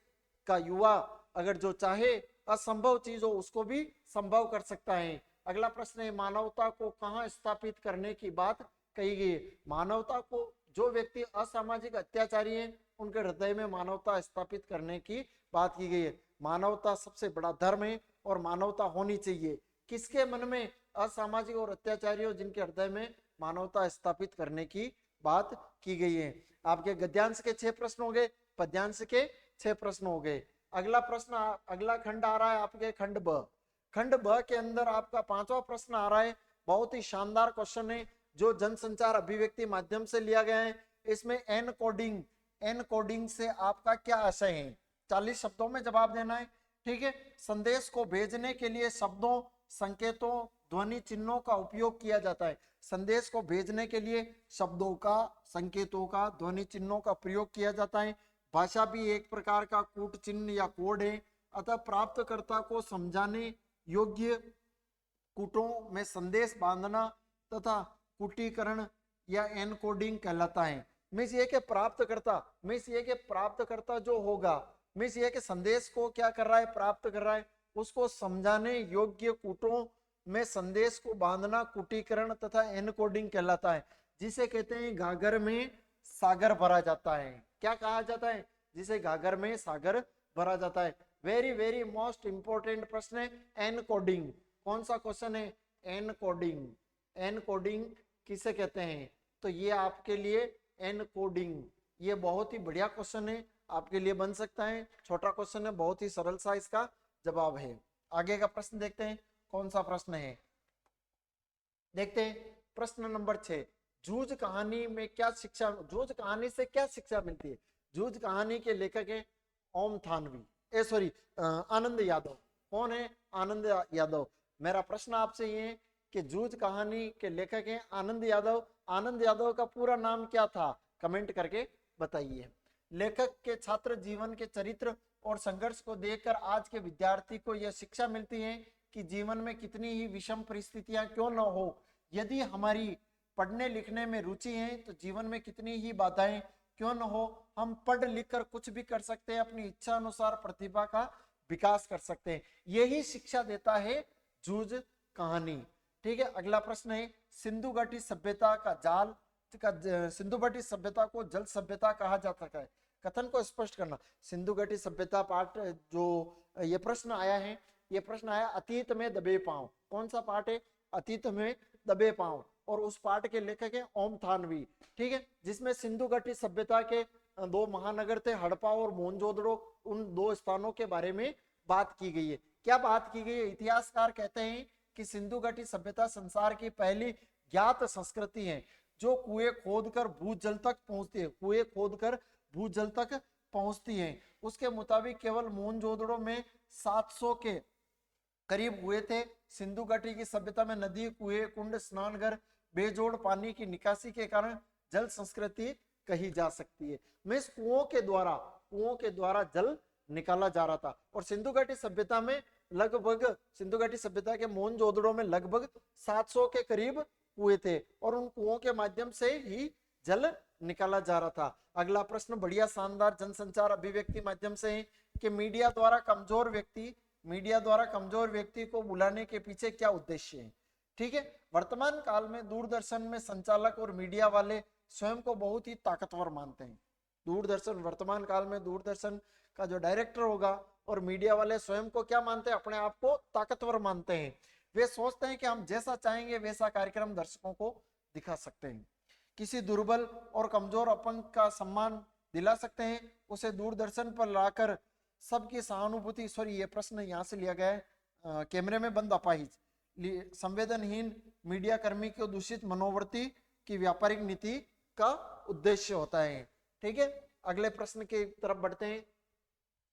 का युवा अगर जो चाहे असंभव चीज हो उसको भी संभव कर सकता है। अगला प्रश्न है, मानवता को कहाँ स्थापित करने की बात कही गई है? मानवता को, जो व्यक्ति असामाजिक अत्याचारी हैं उनके हृदय में मानवता स्थापित करने की बात की गई है। मानवता सबसे बड़ा धर्म है और मानवता होनी चाहिए। किसके मन में? असामाजिक और अत्याचारियों जिनके हृदय में मानवता स्थापित करने की बात की गई है। आपके गद्यांश के 6 प्रश्न हो गए, पद्यांश के 6 प्रश्न हो गए। अगला प्रश्न, अगला खंड आ रहा है आपके खंड ब। खंड ब के अंदर आपका 5वां प्रश्न आ रहा है। बहुत ही शानदार क्वेश्चन है जो जनसंचार अभिव्यक्ति माध्यम से लिया गया है। इसमें एनकोडिंग से आपका क्या आशय है? 40 शब्दों में जवाब देना है। ठीक है, संदेश को भेजने के लिए शब्दों, संकेतों, ध्वनि चिन्हों का उपयोग किया जाता है। संदेश को भेजने के लिए शब्दों का, संकेतों का, ध्वनि चिन्हों का प्रयोग किया जाता है। भाषा भी एक प्रकार का कूट चिन्ह या कोड है, अतः प्राप्तकर्ता को समझाने योग्य कूटों में संदेश बांधना तथा कूटीकरण या एनकोडिंग कहलाता है। मीन्स ये कि प्राप्तकर्ता, मीन्स ये कि प्राप्तकर्ता जो होगा, मीन्स ये कि संदेश को क्या कर रहा है, प्राप्त कर रहा है, उसको समझाने योग्य कूटों में संदेश को बांधना कूटीकरण तथा एनकोडिंग कहलाता है, जिसे कहते हैं घाघर में सागर भरा जाता है। क्या कहा जाता है? जिसे घाघर में सागर भरा जाता है। वेरी वेरी मोस्ट इंपोर्टेंट प्रश्न है एनकोडिंग। कौन सा क्वेश्चन है? एनकोडिंग। एनकोडिंग किसे कहते हैं? तो ये आपके लिए एनकोडिंग, ये बहुत ही बढ़िया क्वेश्चन है, आपके लिए बन सकता है। छोटा क्वेश्चन है, बहुत ही सरल सा इसका जवाब है। आगे का प्रश्न देखते हैं कौन सा प्रश्न है। देखते हैं प्रश्न नंबर 6। जूझ कहानी में क्या शिक्षा, जूझ कहानी से क्या शिक्षा मिलती है? जूझ कहानी के लेखक है ओम थानवी, आनंद यादव। कौन है? आनंद यादव। मेरा प्रश्न आपसे ये है कि जूझ कहानी के लेखक हैं आनंद यादव। आनंद यादव का पूरा नाम क्या था? कमेंट करके बताइए। लेखक के छात्र जीवन के चरित्र और संघर्ष को देखकर आज के विद्यार्थी को यह शिक्षा मिलती है कि जीवन में कितनी ही विषम परिस्थितियां क्यों न हो, यदि हमारी पढ़ने लिखने में रुचि है तो जीवन में कितनी ही बाधाएं क्यों न हो, हम पढ़ लिख कर कुछ भी कर सकते हैं, अपनी इच्छा अनुसार प्रतिभा का विकास कर सकते हैं। यही शिक्षा देता है जूझ कहानी। ठीक है, अगला प्रश्न है सिंधु घाटी सभ्यता का जाल सिंधु घाटी सभ्यता को जल सभ्यता कहा जाता है। कथन को स्पष्ट करना। सिंधु घाटी सभ्यता पाठ जो ये प्रश्न आया है, ये प्रश्न आया अतीत में दबे पांव। कौन सा पाठ है? अतीत में दबे पांव। और उस पाठ के लेखक है ओम थानवी। ठीक है, जिसमें सिंधु घाटी सभ्यता के दो महानगर थे हड़प्पा और मोहनजोदड़ो, उन दो स्थानों के बारे में बात की गई है। क्या बात की गई है? इतिहासकार कहते हैं कि सिंधु घाटी सभ्यता संसार की पहली ज्ञात संस्कृति है जो कुएं खोदकर भूजल तक पहुंचती है, कुएं खोदकर भूजल तक पहुंचती है। उसके मुताबिक केवल मोहनजोदड़ो में 700 के करीब हुए थे। सिंधु घाटी की सभ्यता में नदी, कुएं, कुंड, स्नानघर, बेजोड़ पानी की निकासी के कारण जल संस्कृति कही जा सकती है। मींस कुओं के द्वारा जल निकाला जा रहा था। और सिंधु घाटी सभ्यता में लगभग, सिंधु घाटी सभ्यता के मोहनजोदड़ो में लगभग 700 के करीब कुएं थे और उन कुओं के माध्यम से ही जल निकाला जा रहा था। अगला प्रश्न बढ़िया शानदार जनसंचार अभिव्यक्ति माध्यम से है कि मीडिया द्वारा कमजोर व्यक्ति को बुलाने के पीछे क्या उद्देश्य है। ठीक है, वर्तमान काल में दूरदर्शन में संचालक और मीडिया वाले स्वयं को बहुत ही ताकतवर मानते हैं। वर्तमान काल में दूरदर्शन का जो डायरेक्टर होगा और मीडिया वाले स्वयं को क्या मानते हैं? अपने आप को ताकतवर मानते हैं। वे सोचते हैं कि हम जैसा चाहेंगे वैसा कार्यक्रम दर्शकों को दिखा सकते हैं। किसी दुर्बल और कमजोर अपंग का सम्मान दिला सकते हैं, उसे दूरदर्शन पर लाकर सबकी सहानुभूति, सॉरी ये प्रश्न यहाँ से लिया गया है, कैमरे में बंद अपाहिज, संवेदनहीन मीडिया कर्मी को दूषित मनोवृत्ति की व्यापारिक नीति का उद्देश्य होता है। ठीक है, अगले प्रश्न की तरफ बढ़ते हैं।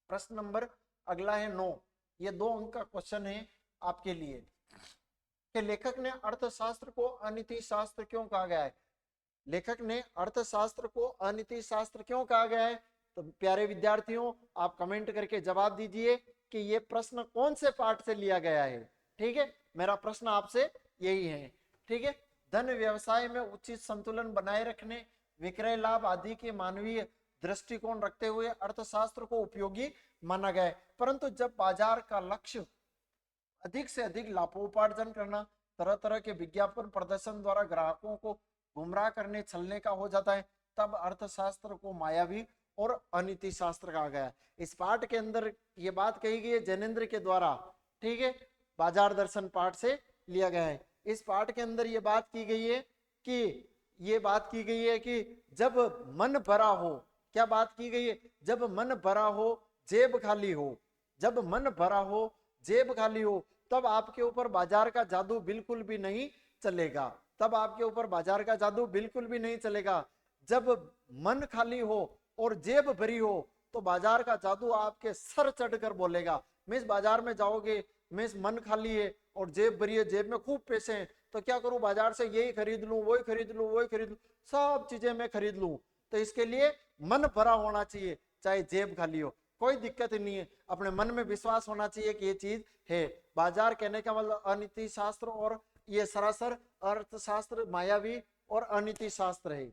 प्रश्न नंबर अगला है 9। ये 2 अंक का क्वेश्चन है आपके लिए कि लेखक ने अर्थशास्त्र को अनीति शास्त्र क्यों कहा गया है? लेखक ने अर्थशास्त्र को अनीति शास्त्र क्यों कहा गया है? तो प्यारे विद्यार्थियों, आप कमेंट करके जवाब दीजिए कि ये प्रश्न कौन से पाठ से लिया गया है। ठीक है, मेरा प्रश्न आपसे यही है। ठीक है, धन व्यवसाय में उचित संतुलन बनाए रखने, विक्रय लाभ आदि के मानवीय दृष्टिकोण रखते हुए अर्थशास्त्र को उपयोगी माना गया है। परंतु जब बाजार का लक्ष्य अधिक से अधिक लाभोपार्जन करना, तरह तरह के विज्ञापन प्रदर्शन द्वारा ग्राहकों को गुमराह करने, छलने का हो जाता है, तब अर्थशास्त्र को मायावी और अनीति शास्त्र कहा गया है। इस पाठ के अंदर ये बात कही गई है जैनेन्द्र के द्वारा। ठीक है, बाजार दर्शन पाठ से लिया गया है। इस पाठ के अंदर ये बात की गई है कि जब मन भरा हो, क्या बात की गई है? जब मन भरा हो जेब खाली हो, जब मन भरा हो जेब खाली हो, तब आपके ऊपर बाजार का जादू बिल्कुल भी नहीं चलेगा। तब आपके ऊपर बाजार का जादू बिल्कुल भी नहीं चलेगा। जब मन खाली हो और जेब भरी हो तो बाजार का जादू आपके सर चढ़कर बोलेगा। मैं इस बाजार में जाओगे, मैं इस मन खाली है और जेब भरी है, जेब में खूब पैसे हैं, तो क्या करूं? बाजार से यही खरीद लूं, वही खरीद लूं, वही खरीद लूं, सब चीजें मैं खरीद लूं। तो इसके लिए मन भरा होना चाहिए, चाहे जेब खाली हो। कोई दिक्कत नहीं है, अपने मन में विश्वास होना चाहिए कि ये चीज है। बाजार कहने का मतलब अनीति शास्त्र और ये सरासर अर्थशास्त्र मायावी और अनीति शास्त्र है।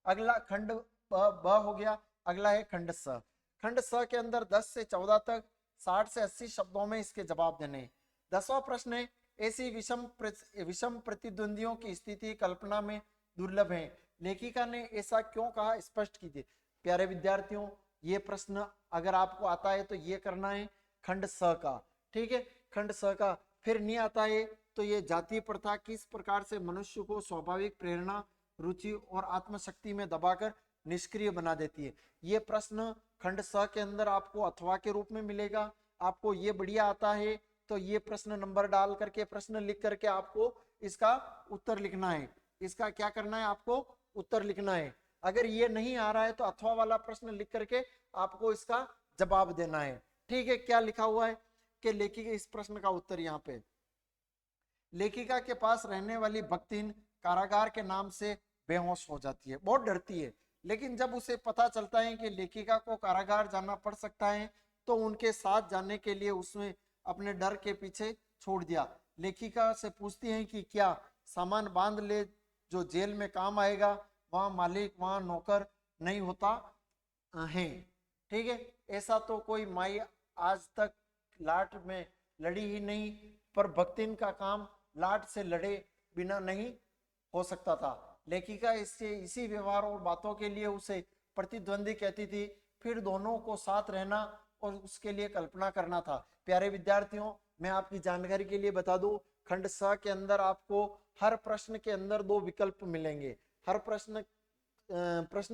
अगला खंड ब हो गया, अगला है खंड स। खंड स के अंदर 10 से 14 तक 60 से 80 शब्दों में इसके जवाब देने। 10वां प्रश्न है, ऐसी विषम प्रतिद्वंदियों की स्थिति कल्पना में दुर्लभ है, लेखिका ने ऐसा क्यों कहा, स्पष्ट कीजिए। प्यारे विद्यार्थियों, ये प्रश्न अगर आपको आता है तो ये करना है खंड स का, ठीक है, खंड स का। फिर नहीं आता है तो ये जाति प्रथा किस प्रकार से मनुष्य को स्वाभाविक प्रेरणा, रुचि और आत्मशक्ति में दबाकर निष्क्रिय बना देती है। ये प्रश्न खंड स के अंदर आपको अथवा के रूप में मिलेगा। आपको ये बढ़िया आता है तो ये प्रश्न नंबर डाल करके, प्रश्न लिख करके आपको इसका उत्तर लिखना है। इसका क्या करना है, आपको उत्तर लिखना है। अगर ये नहीं आ रहा है तो अथवा वाला प्रश्न लिख करके आपको इसका जवाब देना है, ठीक है। क्या लिखा हुआ है कि लेखिका, इस प्रश्न का उत्तर यहाँ पे, लेखिका के पास रहने वाली भक्तिन कारागार के नाम से बेहोश हो जाती है, बहुत डरती है। लेकिन जब उसे पता चलता है कि लेखिका को कारागार जाना पड़ सकता है तो उनके साथ जाने के लिए उसने अपने डर के पीछे छोड़ दिया। लेखिका से पूछती है कि क्या सामान बांध ले जो जेल में काम आएगा, वहां मालिक वहां नौकर नहीं होता है, ठीक है। ऐसा तो कोई माई आज तक लाट में लड़ी ही नहीं, पर भक्तिन का काम लाट से लड़े बिना नहीं हो सकता था। लेखिका इससे इसी व्यवहार और बातों के लिए उसे प्रतिद्वंदी कहती थी। फिर दोनों को साथ रहना और उसके लिए कल्पना करना था। प्यारे विद्यार्थियों, मैं आपकी जानकारी के लिए बता दूं, खंड स के अंदर आपको हर प्रश्न के अंदर 2 विकल्प मिलेंगे। हर प्रश्न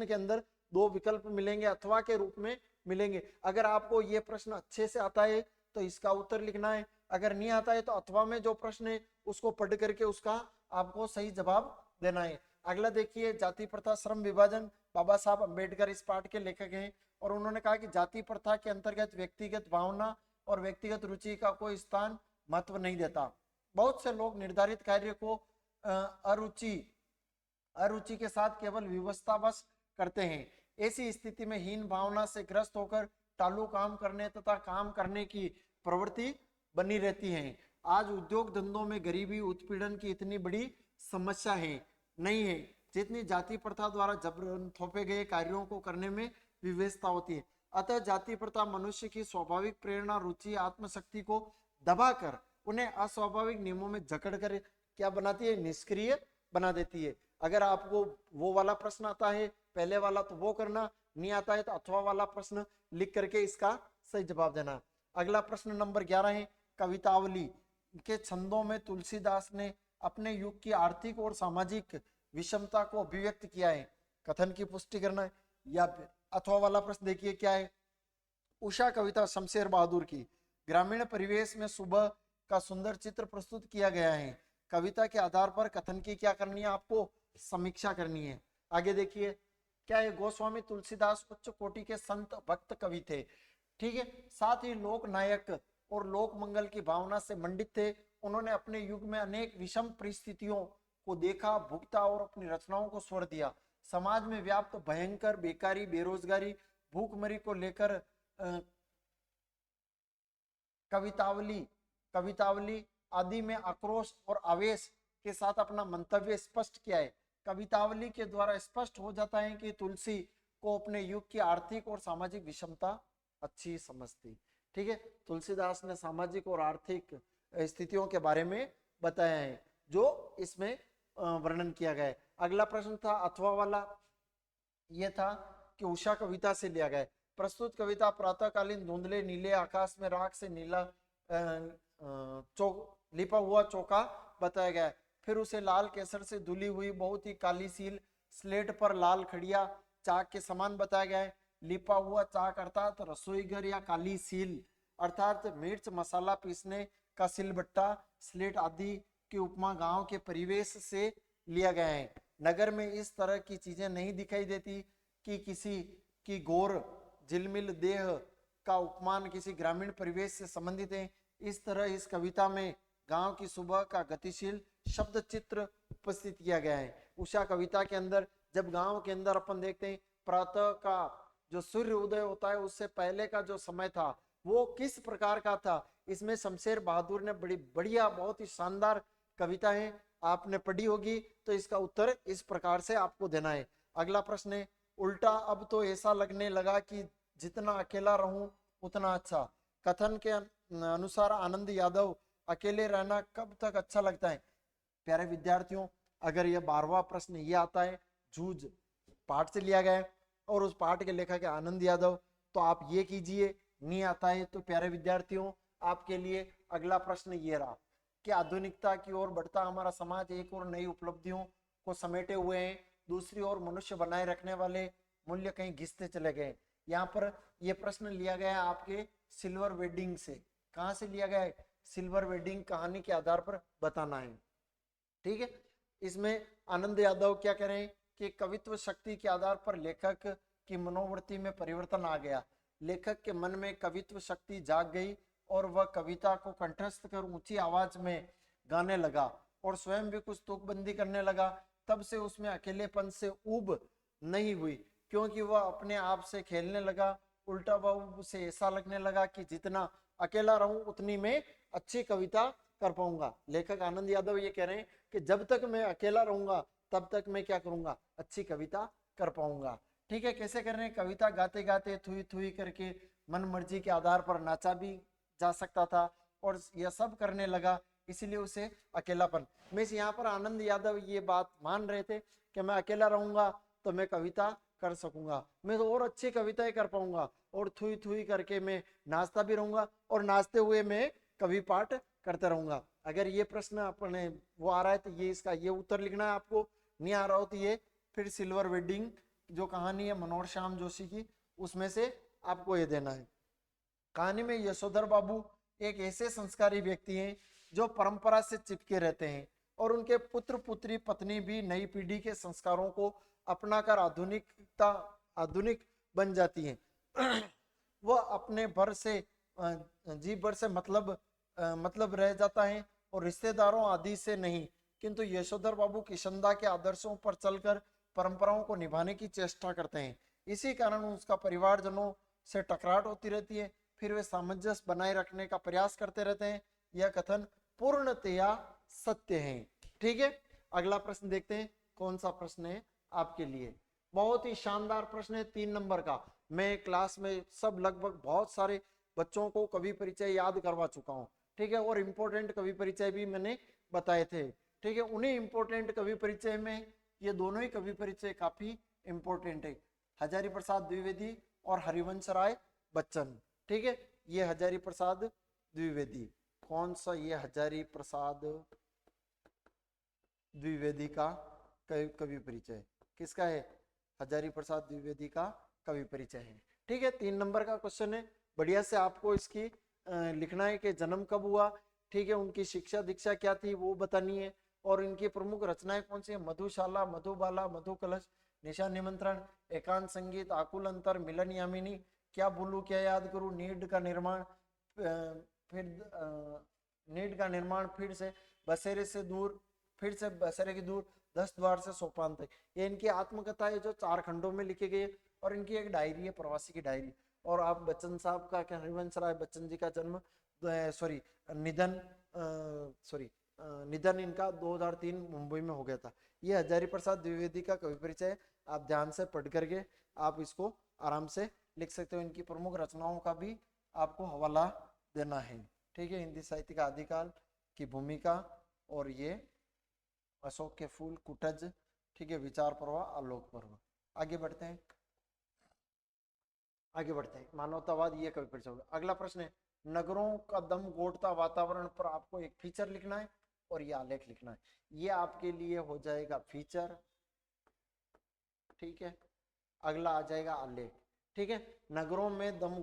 के अंदर 2 विकल्प मिलेंगे, अथवा के रूप में मिलेंगे। अगर आपको ये प्रश्न अच्छे से आता है तो इसका उत्तर लिखना है, अगर नहीं आता है तो अथवा में जो प्रश्न है उसको पढ़ करके उसका आपको सही जवाब देना है। अगला देखिए, जाति प्रथा श्रम विभाजन। बाबा साहब अम्बेडकर इस पाठ के लेखक हैं और उन्होंने कहा कि जाति प्रथा के अंतर्गत व्यक्तिगत भावना और व्यक्तिगत रुचि का कोई स्थान महत्व नहीं देता। बहुत से लोग निर्धारित कार्य को अरुचि के साथ केवल विवशतावश करते हैं। ऐसी स्थिति में हीन भावना से ग्रस्त होकर टालू काम करने तथा काम करने की प्रवृत्ति बनी रहती है। आज उद्योग धंधों में गरीबी उत्पीड़न की इतनी बड़ी समस्या है नहीं है जितनी जाति प्रथा द्वारा जबरन थोपे गए कार्यों को करने में विवशता होती है। अतः जाति प्रथा मनुष्य की स्वाभाविक प्रेरणा, रुचि, आत्मशक्ति को दबाकर उन्हें अस्वाभाविक नियमों में जकड़ कर क्या बनाती है, निष्क्रिय बना देती है। अगर आपको वो वाला प्रश्न आता है पहले वाला तो वो करना, नहीं आता है तो अथवा वाला प्रश्न लिख करके इसका सही जवाब देना। अगला प्रश्न नंबर 11 है, कवितावली के छंदों में तुलसीदास ने अपने युग की आर्थिक और सामाजिक विषमता को अभिव्यक्त किया है, कथन की पुष्टि करना है। या फिर अथवा वाला प्रश्न देखिए क्या है, उषा कविता शमशेर बहादुर की ग्रामीण परिवेश में सुबह का सुंदर चित्र प्रस्तुत किया गया है। कविता के आधार पर कथन की क्या करनी है, आपको समीक्षा करनी है। आगे देखिए क्या है, गोस्वामी तुलसीदास उच्च कोटि के संत भक्त कवि थे, ठीक है, साथ ही लोक नायक और लोक मंगल की भावना से मंडित थे। उन्होंने अपने युग में अनेक विषम परिस्थितियों को देखा, भुगता और अपनी रचनाओं को स्वर दिया। समाज में व्याप्त भयंकर बेकारी, बेरोजगारी, भूखमरी को लेकर कवितावली आदि में आक्रोश और आवेश के साथ अपना मंतव्य स्पष्ट किया है। कवितावली के द्वारा स्पष्ट हो जाता है कि तुलसी को अपने युग की आर्थिक और सामाजिक विषमता अच्छी समझती, ठीक है। तुलसीदास ने सामाजिक और आर्थिक स्थितियों के बारे में बताया है जो इसमें वर्णन किया गया है। अगला प्रश्न था अथवा वाला, यह था कि उषा कविता से लिया गया है। प्रस्तुत कविता प्रातःकालीन धुंधले नीले आकाश में राख से नीला लिपा हुआ चौका बताया गया है। फिर उसे लाल केसर से धुली हुई बहुत ही काली सील स्लेट पर लाल खड़िया चाक के समान बताया गया है। लिपा हुआ चाक अर्थात रसोई घर या काली सील अर्थात मिर्च मसाला पीसने का सिलबट्टा, स्लेट आदि की उपमा गांव के परिवेश से लिया गया है। नगर में इस तरह की चीजें नहीं दिखाई देती कि किसी की गौर झिलमिल देह का उपमान किसी ग्रामीण परिवेश से संबंधित है। इस तरह इस कविता में गांव की सुबह का गतिशील शब्द चित्र उपस्थित किया गया है। उषा कविता के अंदर जब गांव के अंदर अपन देखते हैं प्रातः का जो सूर्य उदय होता है उससे पहले का जो समय था वो किस प्रकार का था। इसमें शमशेर बहादुर ने बड़ी बढ़िया बहुत ही शानदार कविता है, आपने पढ़ी होगी, तो इसका उत्तर इस प्रकार से आपको देना है। अगला प्रश्न है, उल्टा अब तो ऐसा लगने लगा कि जितना अकेला रहूं उतना अच्छा। कथन के अनुसार आनंद यादव, अकेले रहना कब तक अच्छा लगता है। प्यारे विद्यार्थियों, अगर यह 12वां प्रश्न ये आता है, जूझ पाठ से लिया गया है और उस पाठ के लेखक है आनंद यादव, तो आप ये कीजिए। नहीं आता है तो प्यारे विद्यार्थियों आपके लिए अगला प्रश्न ये रहा कि आधुनिकता की ओर बढ़ता हमारा समाज एक और नई उपलब्धियों को समेटे हुए हैं, दूसरी ओर मनुष्य बनाए रखने वाले मूल्य कहीं घिसते चले गए। यहाँ पर यह प्रश्न लिया गया है आपके सिल्वर वेडिंग से। कहाँ से लिया गया है? सिल्वर वेडिंग कहानी के आधार पर बताना है, ठीक है। इसमें आनंद यादव क्या कह रहे हैं कि कवित्व शक्ति के आधार पर लेखक की मनोवृत्ति में परिवर्तन आ गया। लेखक के मन में कवित्व शक्ति जाग गई और वह कविता को कंठस्थ कर ऊंची आवाज में गाने लगा और स्वयं भी कुछ तुकबंदी करने लगा। तब से उसमें अकेलेपन से ऊब नहीं हुई, क्योंकि वह अपने आप से खेलने लगा। उल्टा वह उसे ऐसा लगने लगा कि जितना अकेला रहूं उतनी मैं अच्छी कविता कर पाऊंगा। लेखक आनंद यादव ये कह रहे हैं कि जब तक मैं अकेला रहूंगा तब तक मैं क्या करूंगा, अच्छी कविता कर पाऊंगा। ठीक है, कैसे कर रहे हैं? कविता गाते गाते थुई थुई करके मन मर्जी के आधार पर नाचा भी जा सकता था और यह सब करने लगा, इसीलिए उसे अकेलापन। मैं यहाँ पर आनंद यादव ये बात मान रहे थे कि मैं अकेला रहूंगा तो मैं कविता कर सकूंगा, मैं तो और अच्छी कविताएं कर पाऊंगा और थुई थुई करके मैं नाचता भी रहूंगा और नाचते हुए मैं कवि पाठ करते रहूंगा। अगर ये प्रश्न अपने वो आ रहा है तो ये इसका ये उत्तर लिखना है आपको। नहीं आ रहा हो तो ये फिर सिल्वर वेडिंग जो कहानी है मनोहर श्याम जोशी की उसमें से आपको ये देना है। कहानी में यशोधर बाबू एक ऐसे संस्कारी व्यक्ति हैं जो परंपरा से चिपके रहते हैं और उनके पुत्र पुत्री पत्नी भी नई पीढ़ी के संस्कारों को अपनाकर आधुनिक बन जाती हैं। वह अपने भर से जी भर से मतलब रह जाता है और रिश्तेदारों आदि से नहीं, किंतु यशोधर बाबू किशनदा के आदर्शों पर चलकर परंपराओं को निभाने की चेष्टा करते हैं। इसी कारण उसका परिवारजनों से टकराट होती रहती है, फिर वे सामंजस्य बनाए रखने का प्रयास करते रहते हैं। यह कथन पूर्णतया सत्य है। ठीक है, अगला प्रश्न देखते हैं कौन सा प्रश्न है आपके लिए। बहुत ही शानदार प्रश्न है 3 नंबर का। मैं क्लास में सब लगभग बहुत सारे बच्चों को कवि परिचय याद करवा चुका हूँ, ठीक है, और इम्पोर्टेंट कवि परिचय भी मैंने बताए थे। ठीक है, उन्हीं इम्पोर्टेंट कवि परिचय में ये दोनों ही कवि परिचय काफी इम्पोर्टेंट है, हजारी प्रसाद द्विवेदी और हरिवंश राय बच्चन। ठीक है, ये हजारी प्रसाद द्विवेदी, कौन सा? ये हजारी प्रसाद द्विवेदी का कवि परिचय किसका है? हजारी प्रसाद द्विवेदी का कवि परिचय है। ठीक है, 3 नंबर का क्वेश्चन है, बढ़िया से आपको इसकी लिखना है कि जन्म कब हुआ, ठीक है, उनकी शिक्षा दीक्षा क्या थी वो बतानी है, और इनकी प्रमुख रचनाएं कौन सी है? मधुशाला, मधुबाला, मधु कलश, निशा निमंत्रण, एकांत संगीत, आकुल अंतर, मिलन यामिनी, क्या भूलूं क्या याद करूं, नीड का निर्माण, फिर से बसेरे से दूर, फिर से बसेरे की दूर, 10 द्वार से सोपान तक। ये इनकी आत्मकथा है जो 4 खंडों में लिखी गई है और इनकी एक डायरी है, प्रवासी की डायरी। और आप बच्चन साहब का क्या, हरिवंश राय बच्चन जी का जन्म निधन इनका 2003 मुंबई में हो गया था। ये हजारी प्रसाद द्विवेदी का कवि परिचय, आप ध्यान से पढ़ करके आप इसको आराम से लिख सकते हो। इनकी प्रमुख रचनाओं का भी आपको हवाला देना है। ठीक है, हिंदी साहित्य का आदिकाल की भूमिका, और ये अशोक के फूल, कुटज, ठीक है, विचार प्रवाह, आलोक पर्व। आगे बढ़ते हैं, मानवतावाद, ये कवि परिचय होगा। अगला प्रश्न है, नगरों का दम घोटता वातावरण पर आपको एक फीचर लिखना है और ये आलेख लिखना है। ये आपके लिए हो जाएगा फीचर, ठीक है। अगला आ जाएगा आलेख, ठीक है। नगरों में दम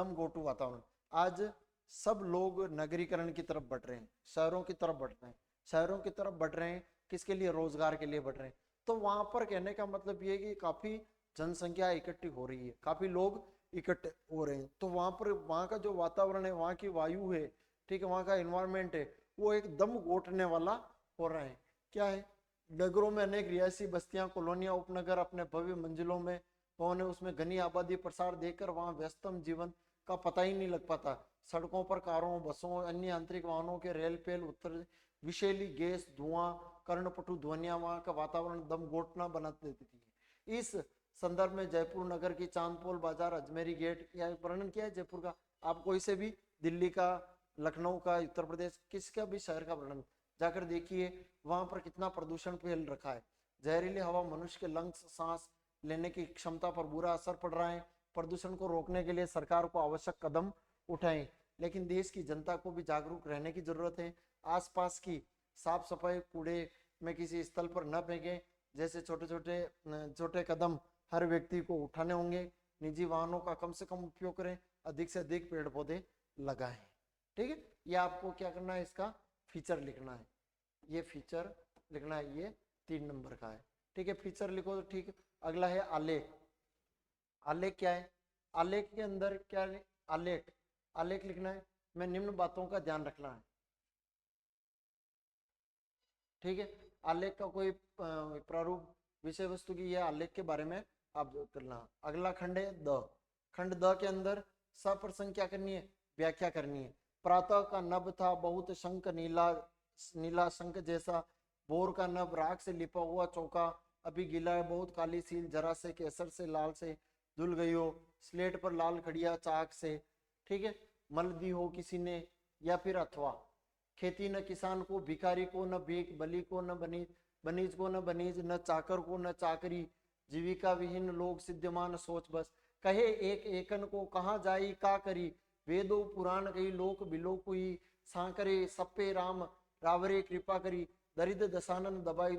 घोटू वातावरण, आज सब लोग नगरीकरण की तरफ बढ़ रहे हैं, शहरों की तरफ बढ़ रहे हैं, शहरों की तरफ बढ़ रहे हैं, किसके लिए? रोजगार के लिए बढ़ रहे हैं। तो वहां पर कहने का मतलब ये है कि काफी जनसंख्या इकट्ठी हो रही है, काफी लोग इकट्ठे हो रहे हैं, तो वहां पर वहां का जो वातावरण है, वहां की वायु है, ठीक है, वहां का एनवायरमेंट है, वो एकदम घोटने वाला हो रहा है। क्या है? नगरों में अनेक रिहायशी बस्तियां, कॉलोनियां, उपनगर अपने भव्य मंजिलों में तो उन्हें उसमें घनी आबादी प्रसार देकर वहां व्यस्तम जीवन का पता ही नहीं लग पाता। सड़कों पर कारों, बसों, अन्य आंतरिक वाहनों के रेल पेल उत्तर विषैली गैस, धुआं, कर्णपटु ध्वनियां वहां का वातावरण दम घोटना बना देती थी। इस संदर्भ में जयपुर नगर की चांदपोल बाजार, अजमेरी गेट, या वर्णन किया है जयपुर का। आप कोई से भी दिल्ली का, लखनऊ का, उत्तर प्रदेश किसका भी शहर का वर्णन जाकर देखिए, वहां पर कितना प्रदूषण फैल रखा है। जहरीली हवा मनुष्य के लंग्स, सांस लेने की क्षमता पर बुरा असर पड़ रहा है। प्रदूषण को रोकने के लिए सरकार को आवश्यक कदम उठाएं, लेकिन देश की जनता को भी जागरूक रहने की जरूरत है। आसपास की साफ सफाई, कूड़े में किसी स्थल पर न फेंकें, जैसे छोटे कदम हर व्यक्ति को उठाने होंगे। निजी वाहनों का कम से कम उपयोग करें, अधिक से अधिक पेड़ पौधे लगाएं। ठीक है, ये आपको क्या करना है, इसका फीचर लिखना है, ये फीचर लिखना है, ये 3 नंबर का है। ठीक है, फीचर लिखो तो ठीक है। अगला है आलेख। आलेख क्या है? आलेख के अंदर क्या है? आलेख, आलेख लिखना है, मैं निम्न बातों का ध्यान रखना है। ठीक है, आलेख का कोई प्रारूप विषय वस्तु की, यह आलेख के बारे में आप करना। अगला खंड है द। खंड द के अंदर सप्रसंग क्या करनी है? व्याख्या करनी है। प्रातः का नभ था बहुत शंख नीला, नीला शंख जैसा। भोर का नभ राख से लिपा हुआ चौका अभी गीला है, बहुत काली सील जरा से केसर से लाल से धुल गई हो, स्लेट पर लाल खड़िया चाक से। ठीक है, मल दी हो किसी ने, या फिर अथवा। खेती न किसान को, भिखारी को न भीख, बलि को न बनीज, बनीज को न बनीज, न चाकर को न चाकरी, जीविका विहीन लोग सिद्धमान सोच बस। कहे एक एकन को कहाँ जाई का करी, वेदो पुराण कही लोक बिलोक हुई, सांकरे सप्पे राम रावरे कृपा करी, दरिद्र दशानन दबाई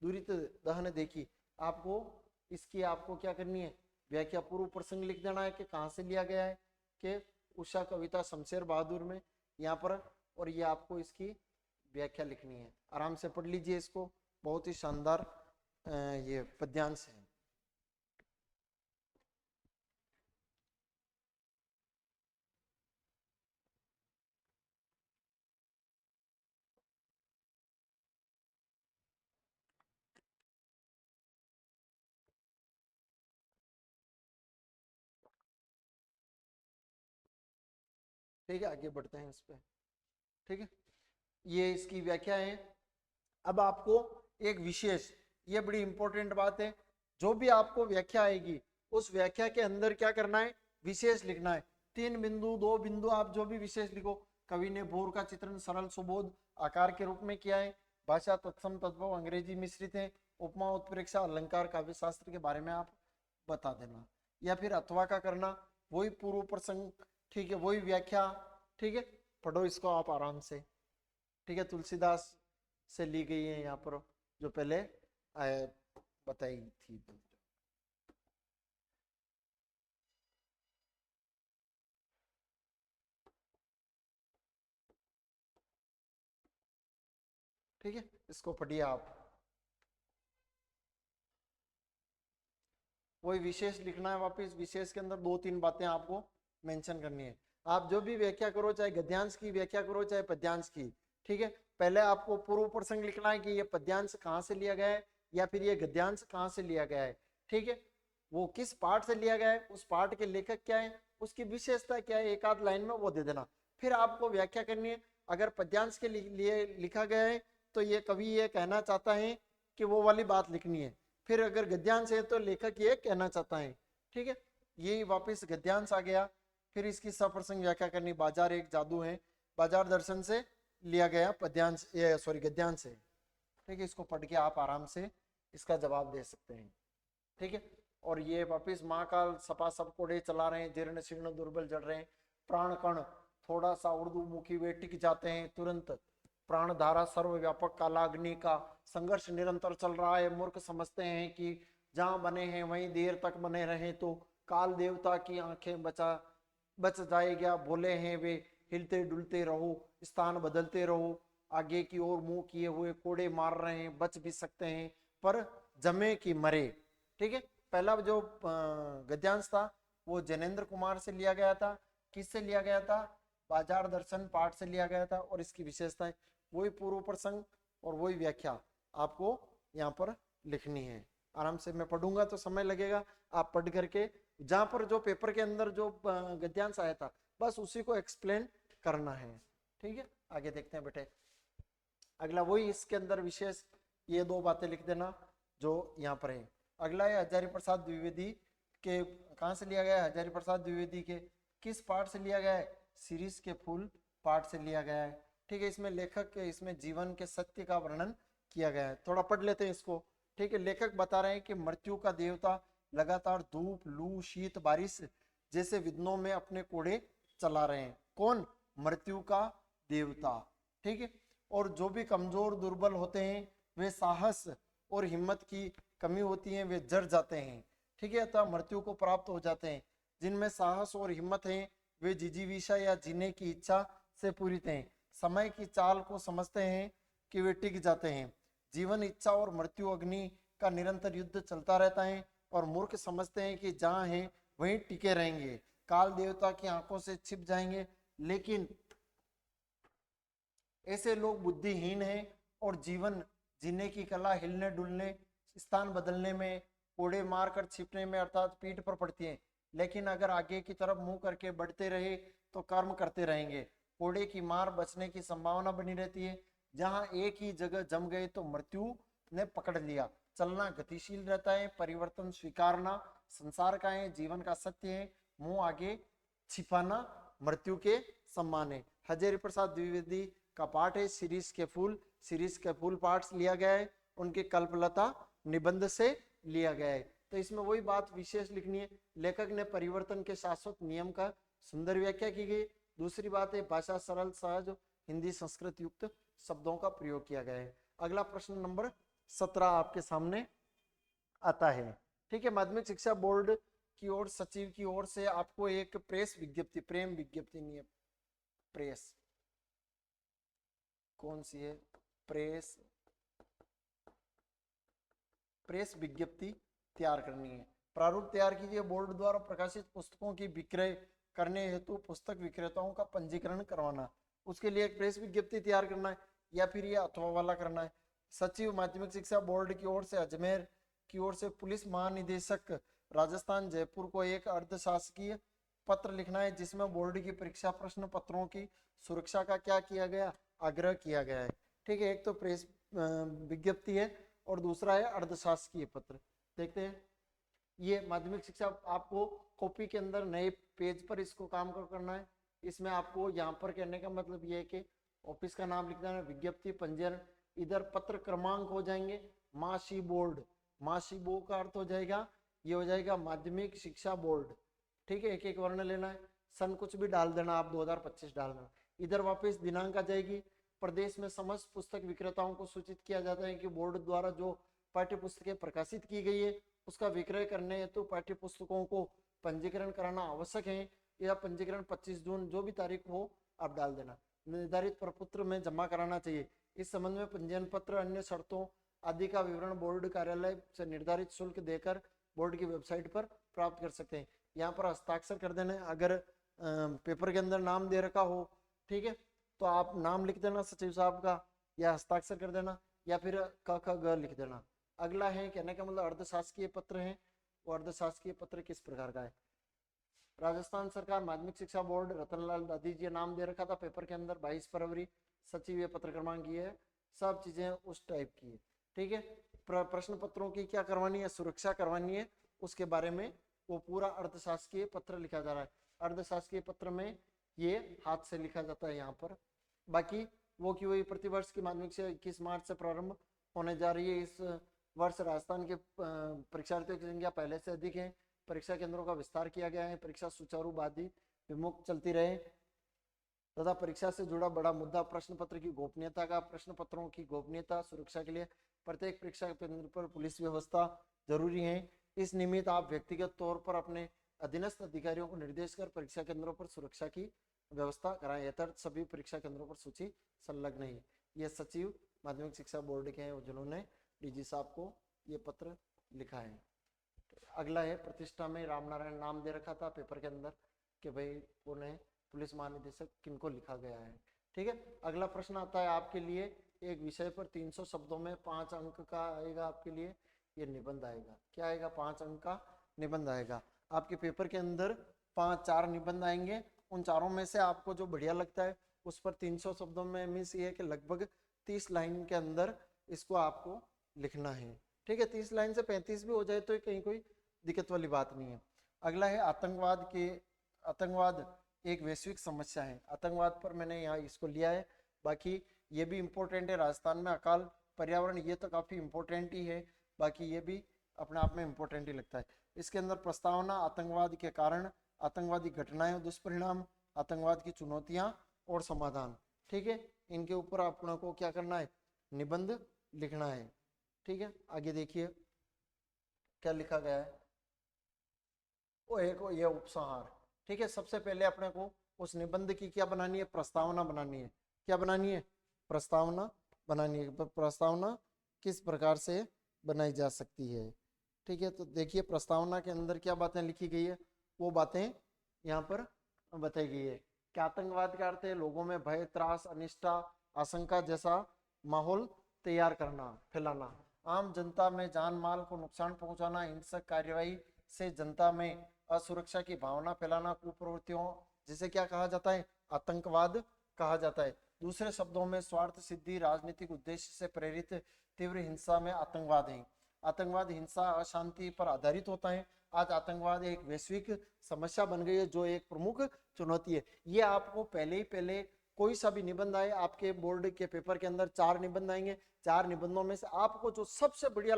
दुरित दहन देखी। आपको इसकी आपको क्या करनी है? व्याख्या, पूर्व प्रसंग लिख देना है कि कहाँ से लिया गया है, कि उषा कविता शमशेर बहादुर में यहाँ पर, और ये आपको इसकी व्याख्या लिखनी है। आराम से पढ़ लीजिए इसको, बहुत ही शानदार ये पद्यांश है। ठीक है, आगे बढ़ते हैं इस पे। ठीक है, ये इसकी व्याख्या है। अब आपको एक विशेष, ये बड़ी इंपॉर्टेंट बात है, जो भी आपको व्याख्या आएगी उस व्याख्या के अंदर क्या करना है? विशेष लिखना है। 3 बिंदु, 2 बिंदु, आप जो भी विशेष लिखो। कवि ने भोर का चित्रण सरल सुबोध आकार के रूप में किया है। भाषा तत्सम तद्भव अंग्रेजी मिश्रित है। उपमा उत्प्रेक्षा अलंकार काव्य शास्त्र के बारे में आप बता देना, या फिर अथवा का करना, वही पूर्व प्रसंग। ठीक है, वही व्याख्या। ठीक है, पढ़ो इसको आप आराम से। ठीक है, तुलसीदास से ली गई है यहाँ पर, जो पहले बताई थी। ठीक है, इसको पढ़िए आप। वही विशेष लिखना है वापस। विशेष के अंदर 2-3 बातें आपको मेंशन करनी है। आप जो भी व्याख्या करो, चाहे गद्यांश की व्याख्या करो चाहे पद्यांश की, ठीक है, पहले आपको पूर्व प्रसंग लिखना है कि ये पद्यांश कहाँ से लिया गया है, या फिर ये गद्यांश कहाँ से लिया गया है। ठीक है, वो किस पार्ट से लिया गया है, उस पार्ट के लेखक क्या है, उसकी विशेषता क्या है, एक आध लाइन में वो दे देना। फिर आपको व्याख्या करनी है। अगर पद्यांश के लिए लिखा गया है तो ये कवि ये कहना चाहता है कि वो वाली बात लिखनी है। फिर अगर गद्यांश है तो लेखक ये कहना चाहता है। ठीक है, ये वापस गद्यांश आ गया। फिर इसकी सप्रसंग व्याख्या करनी। बाजार एक जादू है, बाजार दर्शन से लिया गया पद्यांश, ये सॉरी गद्यांश है। ठीक है, इसको पढ़ के आप आराम से इसका जवाब दे सकते हैं। ठीक है, और ये वापिस महाकाल सपा सब कोड़े चला रहे हैं, जीर्ण शीर्ण दुर्बल जड़ रहे हैं, प्राण कण थोड़ा सा उर्दू मुखी वे टिक जाते हैं तुरंत, प्राण धारा सर्वव्यापक कालाग्नि का संघर्ष निरंतर चल रहा है। मूर्ख समझते हैं कि जहां बने हैं वहीं देर तक बने रहे तो काल देवता की आंखें बच जाएगा। बोले हैं वे, हिलते डुलते रहो, स्थान बदलते रहो, आगे की ओर मुंह किए हुए कोड़े मार रहे हैं, बच भी सकते हैं पर जमे की मरे। ठीक है, पहला जो गद्यांश था वो जैनेन्द्र कुमार से लिया गया था। किससे लिया गया था? बाजार दर्शन पाठ से लिया गया था। और इसकी विशेषताएं वही पूर्व प्रसंग और वही व्याख्या आपको यहाँ पर लिखनी है। आराम से, मैं पढ़ूंगा तो समय लगेगा, आप पढ़ करके जहां पर जो पेपर के अंदर जो गद्यांश आया था बस उसी को एक्सप्लेन करना है। ठीक है, आगे देखते हैं बेटे। अगला वही इसके अंदर विशेष ये दो बातें लिख देना जो यहाँ पर है। अगला है हजारी प्रसाद द्विवेदी के, कहाँ से लिया गया है? हजारी प्रसाद द्विवेदी के किस पाठ से लिया गया है? सीरीज के फूल पाठ से लिया गया है। ठीक है, इसमें लेखक के इसमें जीवन के सत्य का वर्णन किया गया है। थोड़ा पढ़ लेते हैं इसको। ठीक है, लेखक बता रहे हैं कि मृत्यु का देवता लगातार धूप, लू, शीत, बारिश जैसे विघ्नों में अपने कोड़े चला रहे हैं। कौन? मृत्यु का देवता। ठीक है, और जो भी कमजोर दुर्बल होते हैं वे साहस और हिम्मत की कमी होती है, वे जर जाते हैं। ठीक है, अतः मृत्यु को प्राप्त हो जाते हैं। जिनमें साहस और हिम्मत है वे जिजीविषा या जीने की इच्छा से पूरित हैं। समय की चाल को समझते हैं कि वे टिक जाते हैं। जीवन इच्छा और मृत्यु अग्नि का निरंतर युद्ध चलता रहता है और मूर्ख समझते हैं कि जहाँ हैं वहीं टिके रहेंगे, काल देवता की आंखों से छिप जाएंगे। लेकिन ऐसे लोग बुद्धिहीन हैं और जीवन जीने की कला हिलने डुलने, स्थान बदलने में, कोड़े मारकर छिपने में अर्थात पीठ पर पड़ती है। लेकिन अगर आगे की तरफ मुंह करके बढ़ते रहे तो कर्म करते रहेंगे। कोड़े की मार बचने की संभावना बनी रहती है। जहां एक ही जगह जम गए तो मृत्यु ने पकड़ लिया। चलना गतिशील रहता है, परिवर्तन स्वीकारना संसार का है, जीवन का सत्य है, मुंह आगे छिपाना मृत्यु के सम्मान है। हजारी प्रसाद द्विवेदी का पाठ है सीरीज के फूल। सीरीज के फूल पाठ लिया गया है, उनके कल्पलता निबंध से लिया गया है। तो इसमें वही बात विशेष लिखनी है, लेखक ने परिवर्तन के शाश्वत नियम का सुंदर व्याख्या की गई। दूसरी बात है भाषा सरल, सहज, हिंदी संस्कृत युक्त शब्दों का प्रयोग किया गया है। अगला प्रश्न नंबर 17 आपके सामने आता है। ठीक है, माध्यमिक शिक्षा बोर्ड की ओर सचिव की ओर से आपको एक प्रेस विज्ञप्ति, प्रेम विज्ञप्ति नहीं है, प्रेस कौन सी है? प्रेस विज्ञप्ति तैयार करनी है। प्रारूप तैयार कीजिए। बोर्ड द्वारा प्रकाशित पुस्तकों की विक्रय करने हेतु पुस्तक विक्रेताओं का पंजीकरण करवाना, उसके लिए एक प्रेस विज्ञप्ति तैयार करना है या फिर ये अथवा वाला करना है। सचिव माध्यमिक शिक्षा बोर्ड की ओर से अजमेर की ओर से पुलिस महानिदेशक राजस्थान जयपुर को एक अर्धशासकीय पत्र लिखना है जिसमें बोर्ड की परीक्षा प्रश्न पत्रों की सुरक्षा का क्या किया गया? आग्रह किया गया है। ठीक है, एक तो प्रेस विज्ञप्ति है और दूसरा है अर्धशासकीय पत्र। देखते हैं, ये माध्यमिक शिक्षा आपको कॉपी के अंदर नए पेज पर इसको काम करना है। इसमें आपको यहाँ पर कहने का मतलब ये है कि ऑफिस का नाम लिखना है, विज्ञप्ति, पंजीयन, इधर पत्र क्रमांक हो जाएंगे, माशी बोर्ड, माशी बो का अर्थ हो जाएगा, ये हो जाएगा माध्यमिक शिक्षा बोर्ड। ठीक है, एक एक वर्ण लेना है, सन कुछ भी डाल देना आप, 2025 डालना। इधर वापस दिनांक आ जाएगी। प्रदेश में समस्त पुस्तक विक्रेताओं को सूचित किया जाता है कि बोर्ड द्वारा जो पाठ्य पुस्तकें प्रकाशित की गई है उसका विक्रय करने हेतु पाठ्य पुस्तकों को पंजीकरण कराना आवश्यक है। यह पंजीकरण 25 जून जो भी तारीख हो आप डाल देना, निर्धारित प्रपत्र में जमा कराना चाहिए। इस संबंध में पंजीयन पत्र, अन्य शर्तों आदि का विवरण बोर्ड कार्यालय से निर्धारित शुल्क देकर बोर्ड की वेबसाइट पर प्राप्त कर सकते हैं। यहाँ पर हस्ताक्षर कर देना है। अगर पेपर के अंदर नाम दे रखा हो, ठीक है, तो आप नाम लिख देना सचिव साहब का या हस्ताक्षर कर देना या फिर क ख ग लिख देना। अगला है कहने का मतलब अर्धशासकीय पत्र है। वो अर्धशासकीय पत्र किस प्रकार का है? राजस्थान सरकार माध्यमिक शिक्षा बोर्ड रतनलाल दादी जी नाम दे रखा था पेपर के अंदर, 22 फरवरी, सचिव ये पत्र क्रमांक ये है, सब चीजें उस टाइप की है। ठीक है, प्रश्न पत्रों की क्या करवानी है? सुरक्षा करवानी है, उसके बारे में वो पूरा अर्धशासकीय पत्र लिखा जा रहा है। अर्धशासकीय पत्र में ये हाथ से लिखा जाता है यहाँ पर। बाकी वो की वही प्रतिवर्ष की माध्यमिक से 21 मार्च से प्रारंभ होने जा रही है। इस वर्ष राजस्थान के परीक्षार्थियों की संख्या पहले से अधिक है। परीक्षा केंद्रों का विस्तार किया गया है। परीक्षा सुचारू बाधी विमुक्त चलती रहे तथा परीक्षा से जुड़ा बड़ा मुद्दा प्रश्न पत्र की गोपनीयता का। प्रश्न पत्रों की गोपनीयता सुरक्षा के लिए प्रत्येक परीक्षा केंद्र पर पुलिस व्यवस्था जरूरी है। इस निमित्त आप व्यक्तिगत तौर पर अपने अधीनस्थ अधिकारियों को निर्देश कर परीक्षा केंद्रों पर सुरक्षा की व्यवस्था कराएं। यथार्थ सभी परीक्षा केंद्रों पर सूची संलग्न है। ये सचिव माध्यमिक शिक्षा बोर्ड के हैं जिन्होंने डीजी साहब को ये पत्र लिखा है। अगला है प्रतिष्ठा में राम नारायण नाम दे रखा था पेपर के अंदर कि भाई उन्हें पुलिस महानिदेशक किनको लिखा गया है। ठीक है, अगला प्रश्न आता है आपके लिए एक विषय पर 300 शब्दों में 5 अंक का आएगा आपके लिए। ये निबंध आएगा। क्या आएगा? 5 अंक का निबंध आएगा। आपके पेपर के अंदर 4 निबंध आएंगे। उन चारों में से आपको जो बढ़िया लगता है उस पर 300 शब्दों में मीन्स ये है कि लगभग 30 लाइन के अंदर इसको आपको लिखना है। ठीक है, 30 लाइन से 35 भी हो जाए तो कहीं कोई दिक्कत वाली बात नहीं है। अगला है आतंकवाद एक वैश्विक समस्या है। आतंकवाद पर मैंने यहाँ इसको लिया है। बाकी ये भी इम्पोर्टेंट है, राजस्थान में अकाल पर्यावरण, ये तो काफी इम्पोर्टेंट ही है। बाकी ये भी अपने आप में इम्पोर्टेंट ही लगता है। इसके अंदर प्रस्तावना, आतंकवाद के कारण, आतंकवादी घटनाएं, दुष्परिणाम, आतंकवाद की चुनौतियां और समाधान। ठीक है, इनके ऊपर अपने को क्या करना है? निबंध लिखना है। ठीक है, आगे देखिए क्या लिखा गया है। ये उपसंहार। ठीक है, सबसे पहले अपने को उस निबंध की क्या बनानी है? प्रस्तावना बनानी है। क्या बनानी है? प्रस्तावना बनानी है। प्रस्तावना किस प्रकार से बनाई जा सकती है? ठीक है, तो देखिए प्रस्तावना के अंदर क्या बातें लिखी गई है वो बातें यहाँ पर बताई गई है। क्या आतंकवाद का अर्थ है लोगों में भय, त्रास, अनिष्टा, आशंका जैसा माहौल तैयार करना, फैलाना, आम जनता में जान माल को नुकसान पहुंचाना, हिंसक कार्यवाही से जनता में असुरक्षा की भावना फैलाना, कुप्रवृत्तियों जिसे क्या कहा जाता है? आतंकवाद कहा जाता है। दूसरे शब्दों में स्वार्थ सिद्धि, राजनीतिक उद्देश्य से प्रेरित तीव्र हिंसा में आतंकवाद है। आतंकवाद हिंसा, अशांति पर आधारित होता है। आज आतंकवाद एक वैश्विक समस्या बन गई है जो एक प्रमुख चुनौती है। ये आपको पहले कोई सा भी निबंध आए, आपके बोर्ड के पेपर के अंदर 4 निबंध आएंगे। 4 निबंधों में से आपको जो सबसे बढ़िया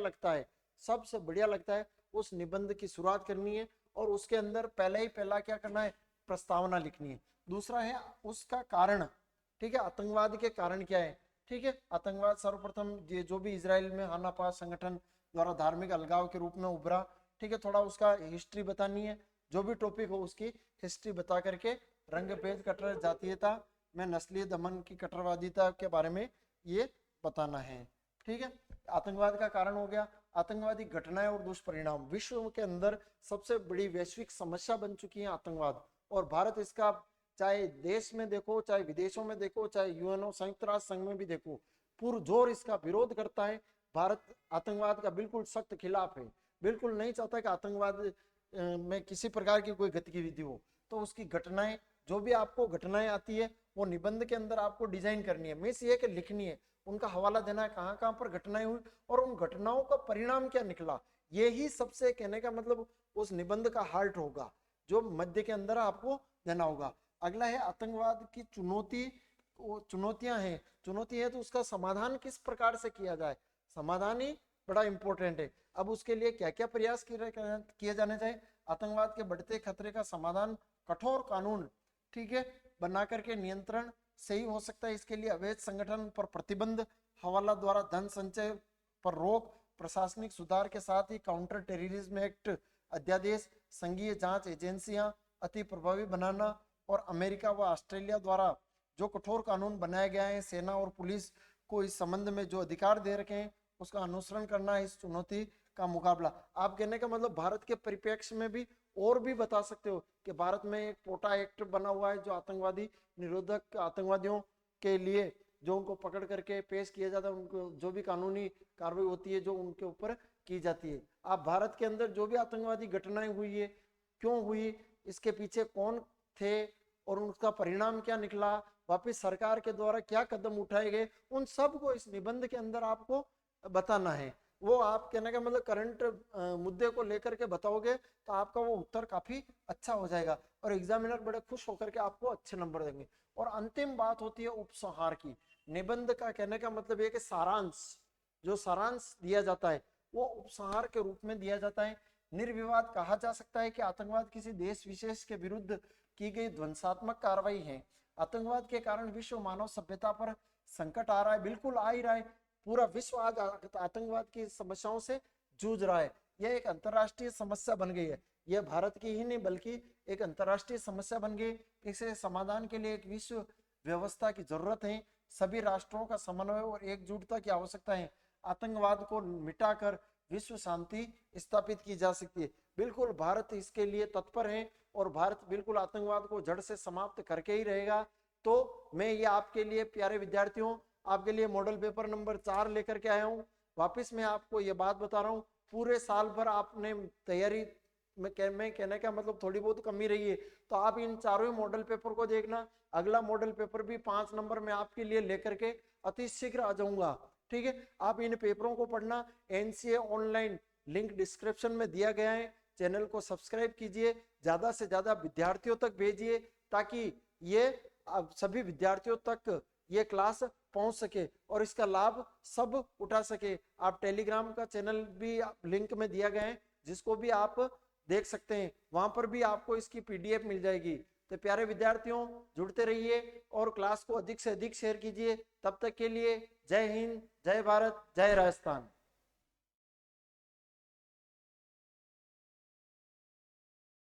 लगता है उस निबंध की शुरुआत करनी है और उसके अंदर पहला क्या करना है? प्रस्तावना लिखनी है। दूसरा है उसका कारण। ठीक है, आतंकवाद के कारण क्या है? ठीक है, आतंकवाद सर्वप्रथम ये जो भी इजराइल में हानापास संगठन द्वारा धार्मिक अलगाव के रूप में उभरा। ठीक है, थोड़ा उसका हिस्ट्री बतानी है। जो भी टॉपिक हो उसकी हिस्ट्री बता करके रंगभेद, कट्टर जातीयता में नस्लीय दमन की कट्टरवादिता के बारे में ये बताना है। ठीक है, आतंकवाद का कारण हो गया। आतंकवादी घटनाएं और दुष्परिणाम। विश्व के अंदर सबसे बड़ी वैश्विक समस्या बन चुकी है आतंकवाद, और भारत इसका चाहे देश में देखो, चाहे विदेशों में देखो, चाहे यूएनओ संयुक्त राष्ट्र संघ में भी देखो, पुरजोर इसका विरोध करता है। भारत आतंकवाद का बिल्कुल सख्त खिलाफ है, बिल्कुल नहीं चाहता कि आतंकवाद में किसी प्रकार की कोई गतिविधि हो। तो उसकी घटनाएं, जो भी आपको घटनाएं आती है वो निबंध के अंदर आपको डिजाइन करनी है, मीन्स ये कि लिखनी है, उनका हवाला देना है कहाँ कहाँ पर घटनाएं हुई और उन घटनाओं का परिणाम क्या निकला। ये ही सबसे कहने का मतलब उस निबंध का हार्ट होगा जो मध्य के अंदर आपको देना होगा। अगला है आतंकवाद की चुनौतियां हैं। चुनौती है तो उसका समाधान किस प्रकार से किया जाए, समाधान ही बड़ा इंपॉर्टेंट है। अब उसके लिए क्या क्या प्रयास किए जाने चाहिए? आतंकवाद के बढ़ते खतरे का समाधान कठोर कानून, ठीक है, बना करके नियंत्रण से ही हो सकता है। इसके लिए अवैध संगठन पर प्रतिबंध, हवाला द्वारा धन संचय पर रोक, प्रशासनिक सुधार के साथ ही काउंटर टेररिज्म एक्ट अध्यादेश, संघीय जांच एजेंसियां अति प्रभावी बनाना और अमेरिका व ऑस्ट्रेलिया द्वारा जो कठोर कानून बनाया गया है, सेना और पुलिस को इस संबंध में जो अधिकार दे रखे हैं उसका अनुसरण करना है। इस चुनौती का मुकाबला, आप कहने का मतलब भारत के परिप्रेक्ष्य में भी और भी बता सकते हो कि भारत में एक पोटा एक्ट बना हुआ है जो आतंकवादी निरोधक, आतंकवादियों के लिए जो उनको पकड़ करके पेश किया जाता है, उनको जो भी कानूनी कार्रवाई होती है जो उनके ऊपर की जाती है। आप भारत के अंदर जो भी आतंकवादी घटनाएं हुई है, क्यों हुई, इसके पीछे कौन थे और उसका परिणाम क्या निकला, वापिस सरकार के द्वारा क्या कदम उठाए गए, उन सब को इस निबंध के अंदर आपको बताना है। वो आप कहने का मतलब करंट मुद्दे को लेकर के बताओगे तो आपका वो उत्तर काफी अच्छा हो जाएगा और एग्जामिनर बड़े खुश होकर के आपको अच्छे नंबर देंगे। और अंतिम बात होती है उपसंहार की। निबंध का कहने का मतलब ये कि सारांश, जो सारांश दिया जाता है वो उपसंहार के रूप में दिया जाता है। निर्विवाद कहा जा सकता है कि आतंकवाद किसी देश विशेष के विरुद्ध की गई ध्वंसात्मक कार्रवाई है। आतंकवाद के कारण विश्व मानव सभ्यता पर संकट आ रहा है, बिल्कुल आ ही रहा है। पूरा विश्व आज आतंकवाद की समस्याओं से जूझ रहा है। यह एक अंतरराष्ट्रीय समस्या बन गई है। यह भारत की ही नहीं बल्कि एक अंतरराष्ट्रीय समस्या बन गई। इसे समाधान के लिए एक विश्व व्यवस्था की जरूरत है। सभी राष्ट्रों का समन्वय और एकजुटता की आवश्यकता है। आतंकवाद को मिटाकर विश्व शांति स्थापित की जा सकती है। बिल्कुल भारत इसके लिए तत्पर है और भारत बिल्कुल आतंकवाद को जड़ से समाप्त करके ही रहेगा। तो मैं ये आपके लिए प्यारे विद्यार्थियों, आपके लिए मॉडल पेपर नंबर 4 लेकर के आया हूँ। वापिस मैं आपको ये बात बता रहा हूँ पूरे साल भर आपने तैयारी में कहने का मतलब थोड़ी बहुत कमी रही है, तो आप इन चारों ही मॉडल पेपर को देखना। अगला मॉडल पेपर भी 5 नंबर में आपके लिए लेकर के अति शीघ्र आ जाऊंगा। ठीक है, आप इन पेपरों को पढ़ना। एनसीए ऑनलाइन लिंक डिस्क्रिप्शन में दिया गया है। चैनल को सब्सक्राइब कीजिए, ज्यादा से ज्यादा विद्यार्थियों तक भेजिए ताकि ये सभी विद्यार्थियों तक ये क्लास पहुंच सके और इसका लाभ सब उठा सके। आप टेलीग्राम का चैनल भी लिंक में दिया गया है, जिसको भी आप देख सकते हैं, वहां पर भी आपको इसकी पीडीएफ मिल जाएगी। तो प्यारे विद्यार्थियों, जुड़ते रहिए और क्लास को अधिक से अधिक शेयर कीजिए। तब तक के लिए जय हिंद, जय भारत, जय राजस्थान।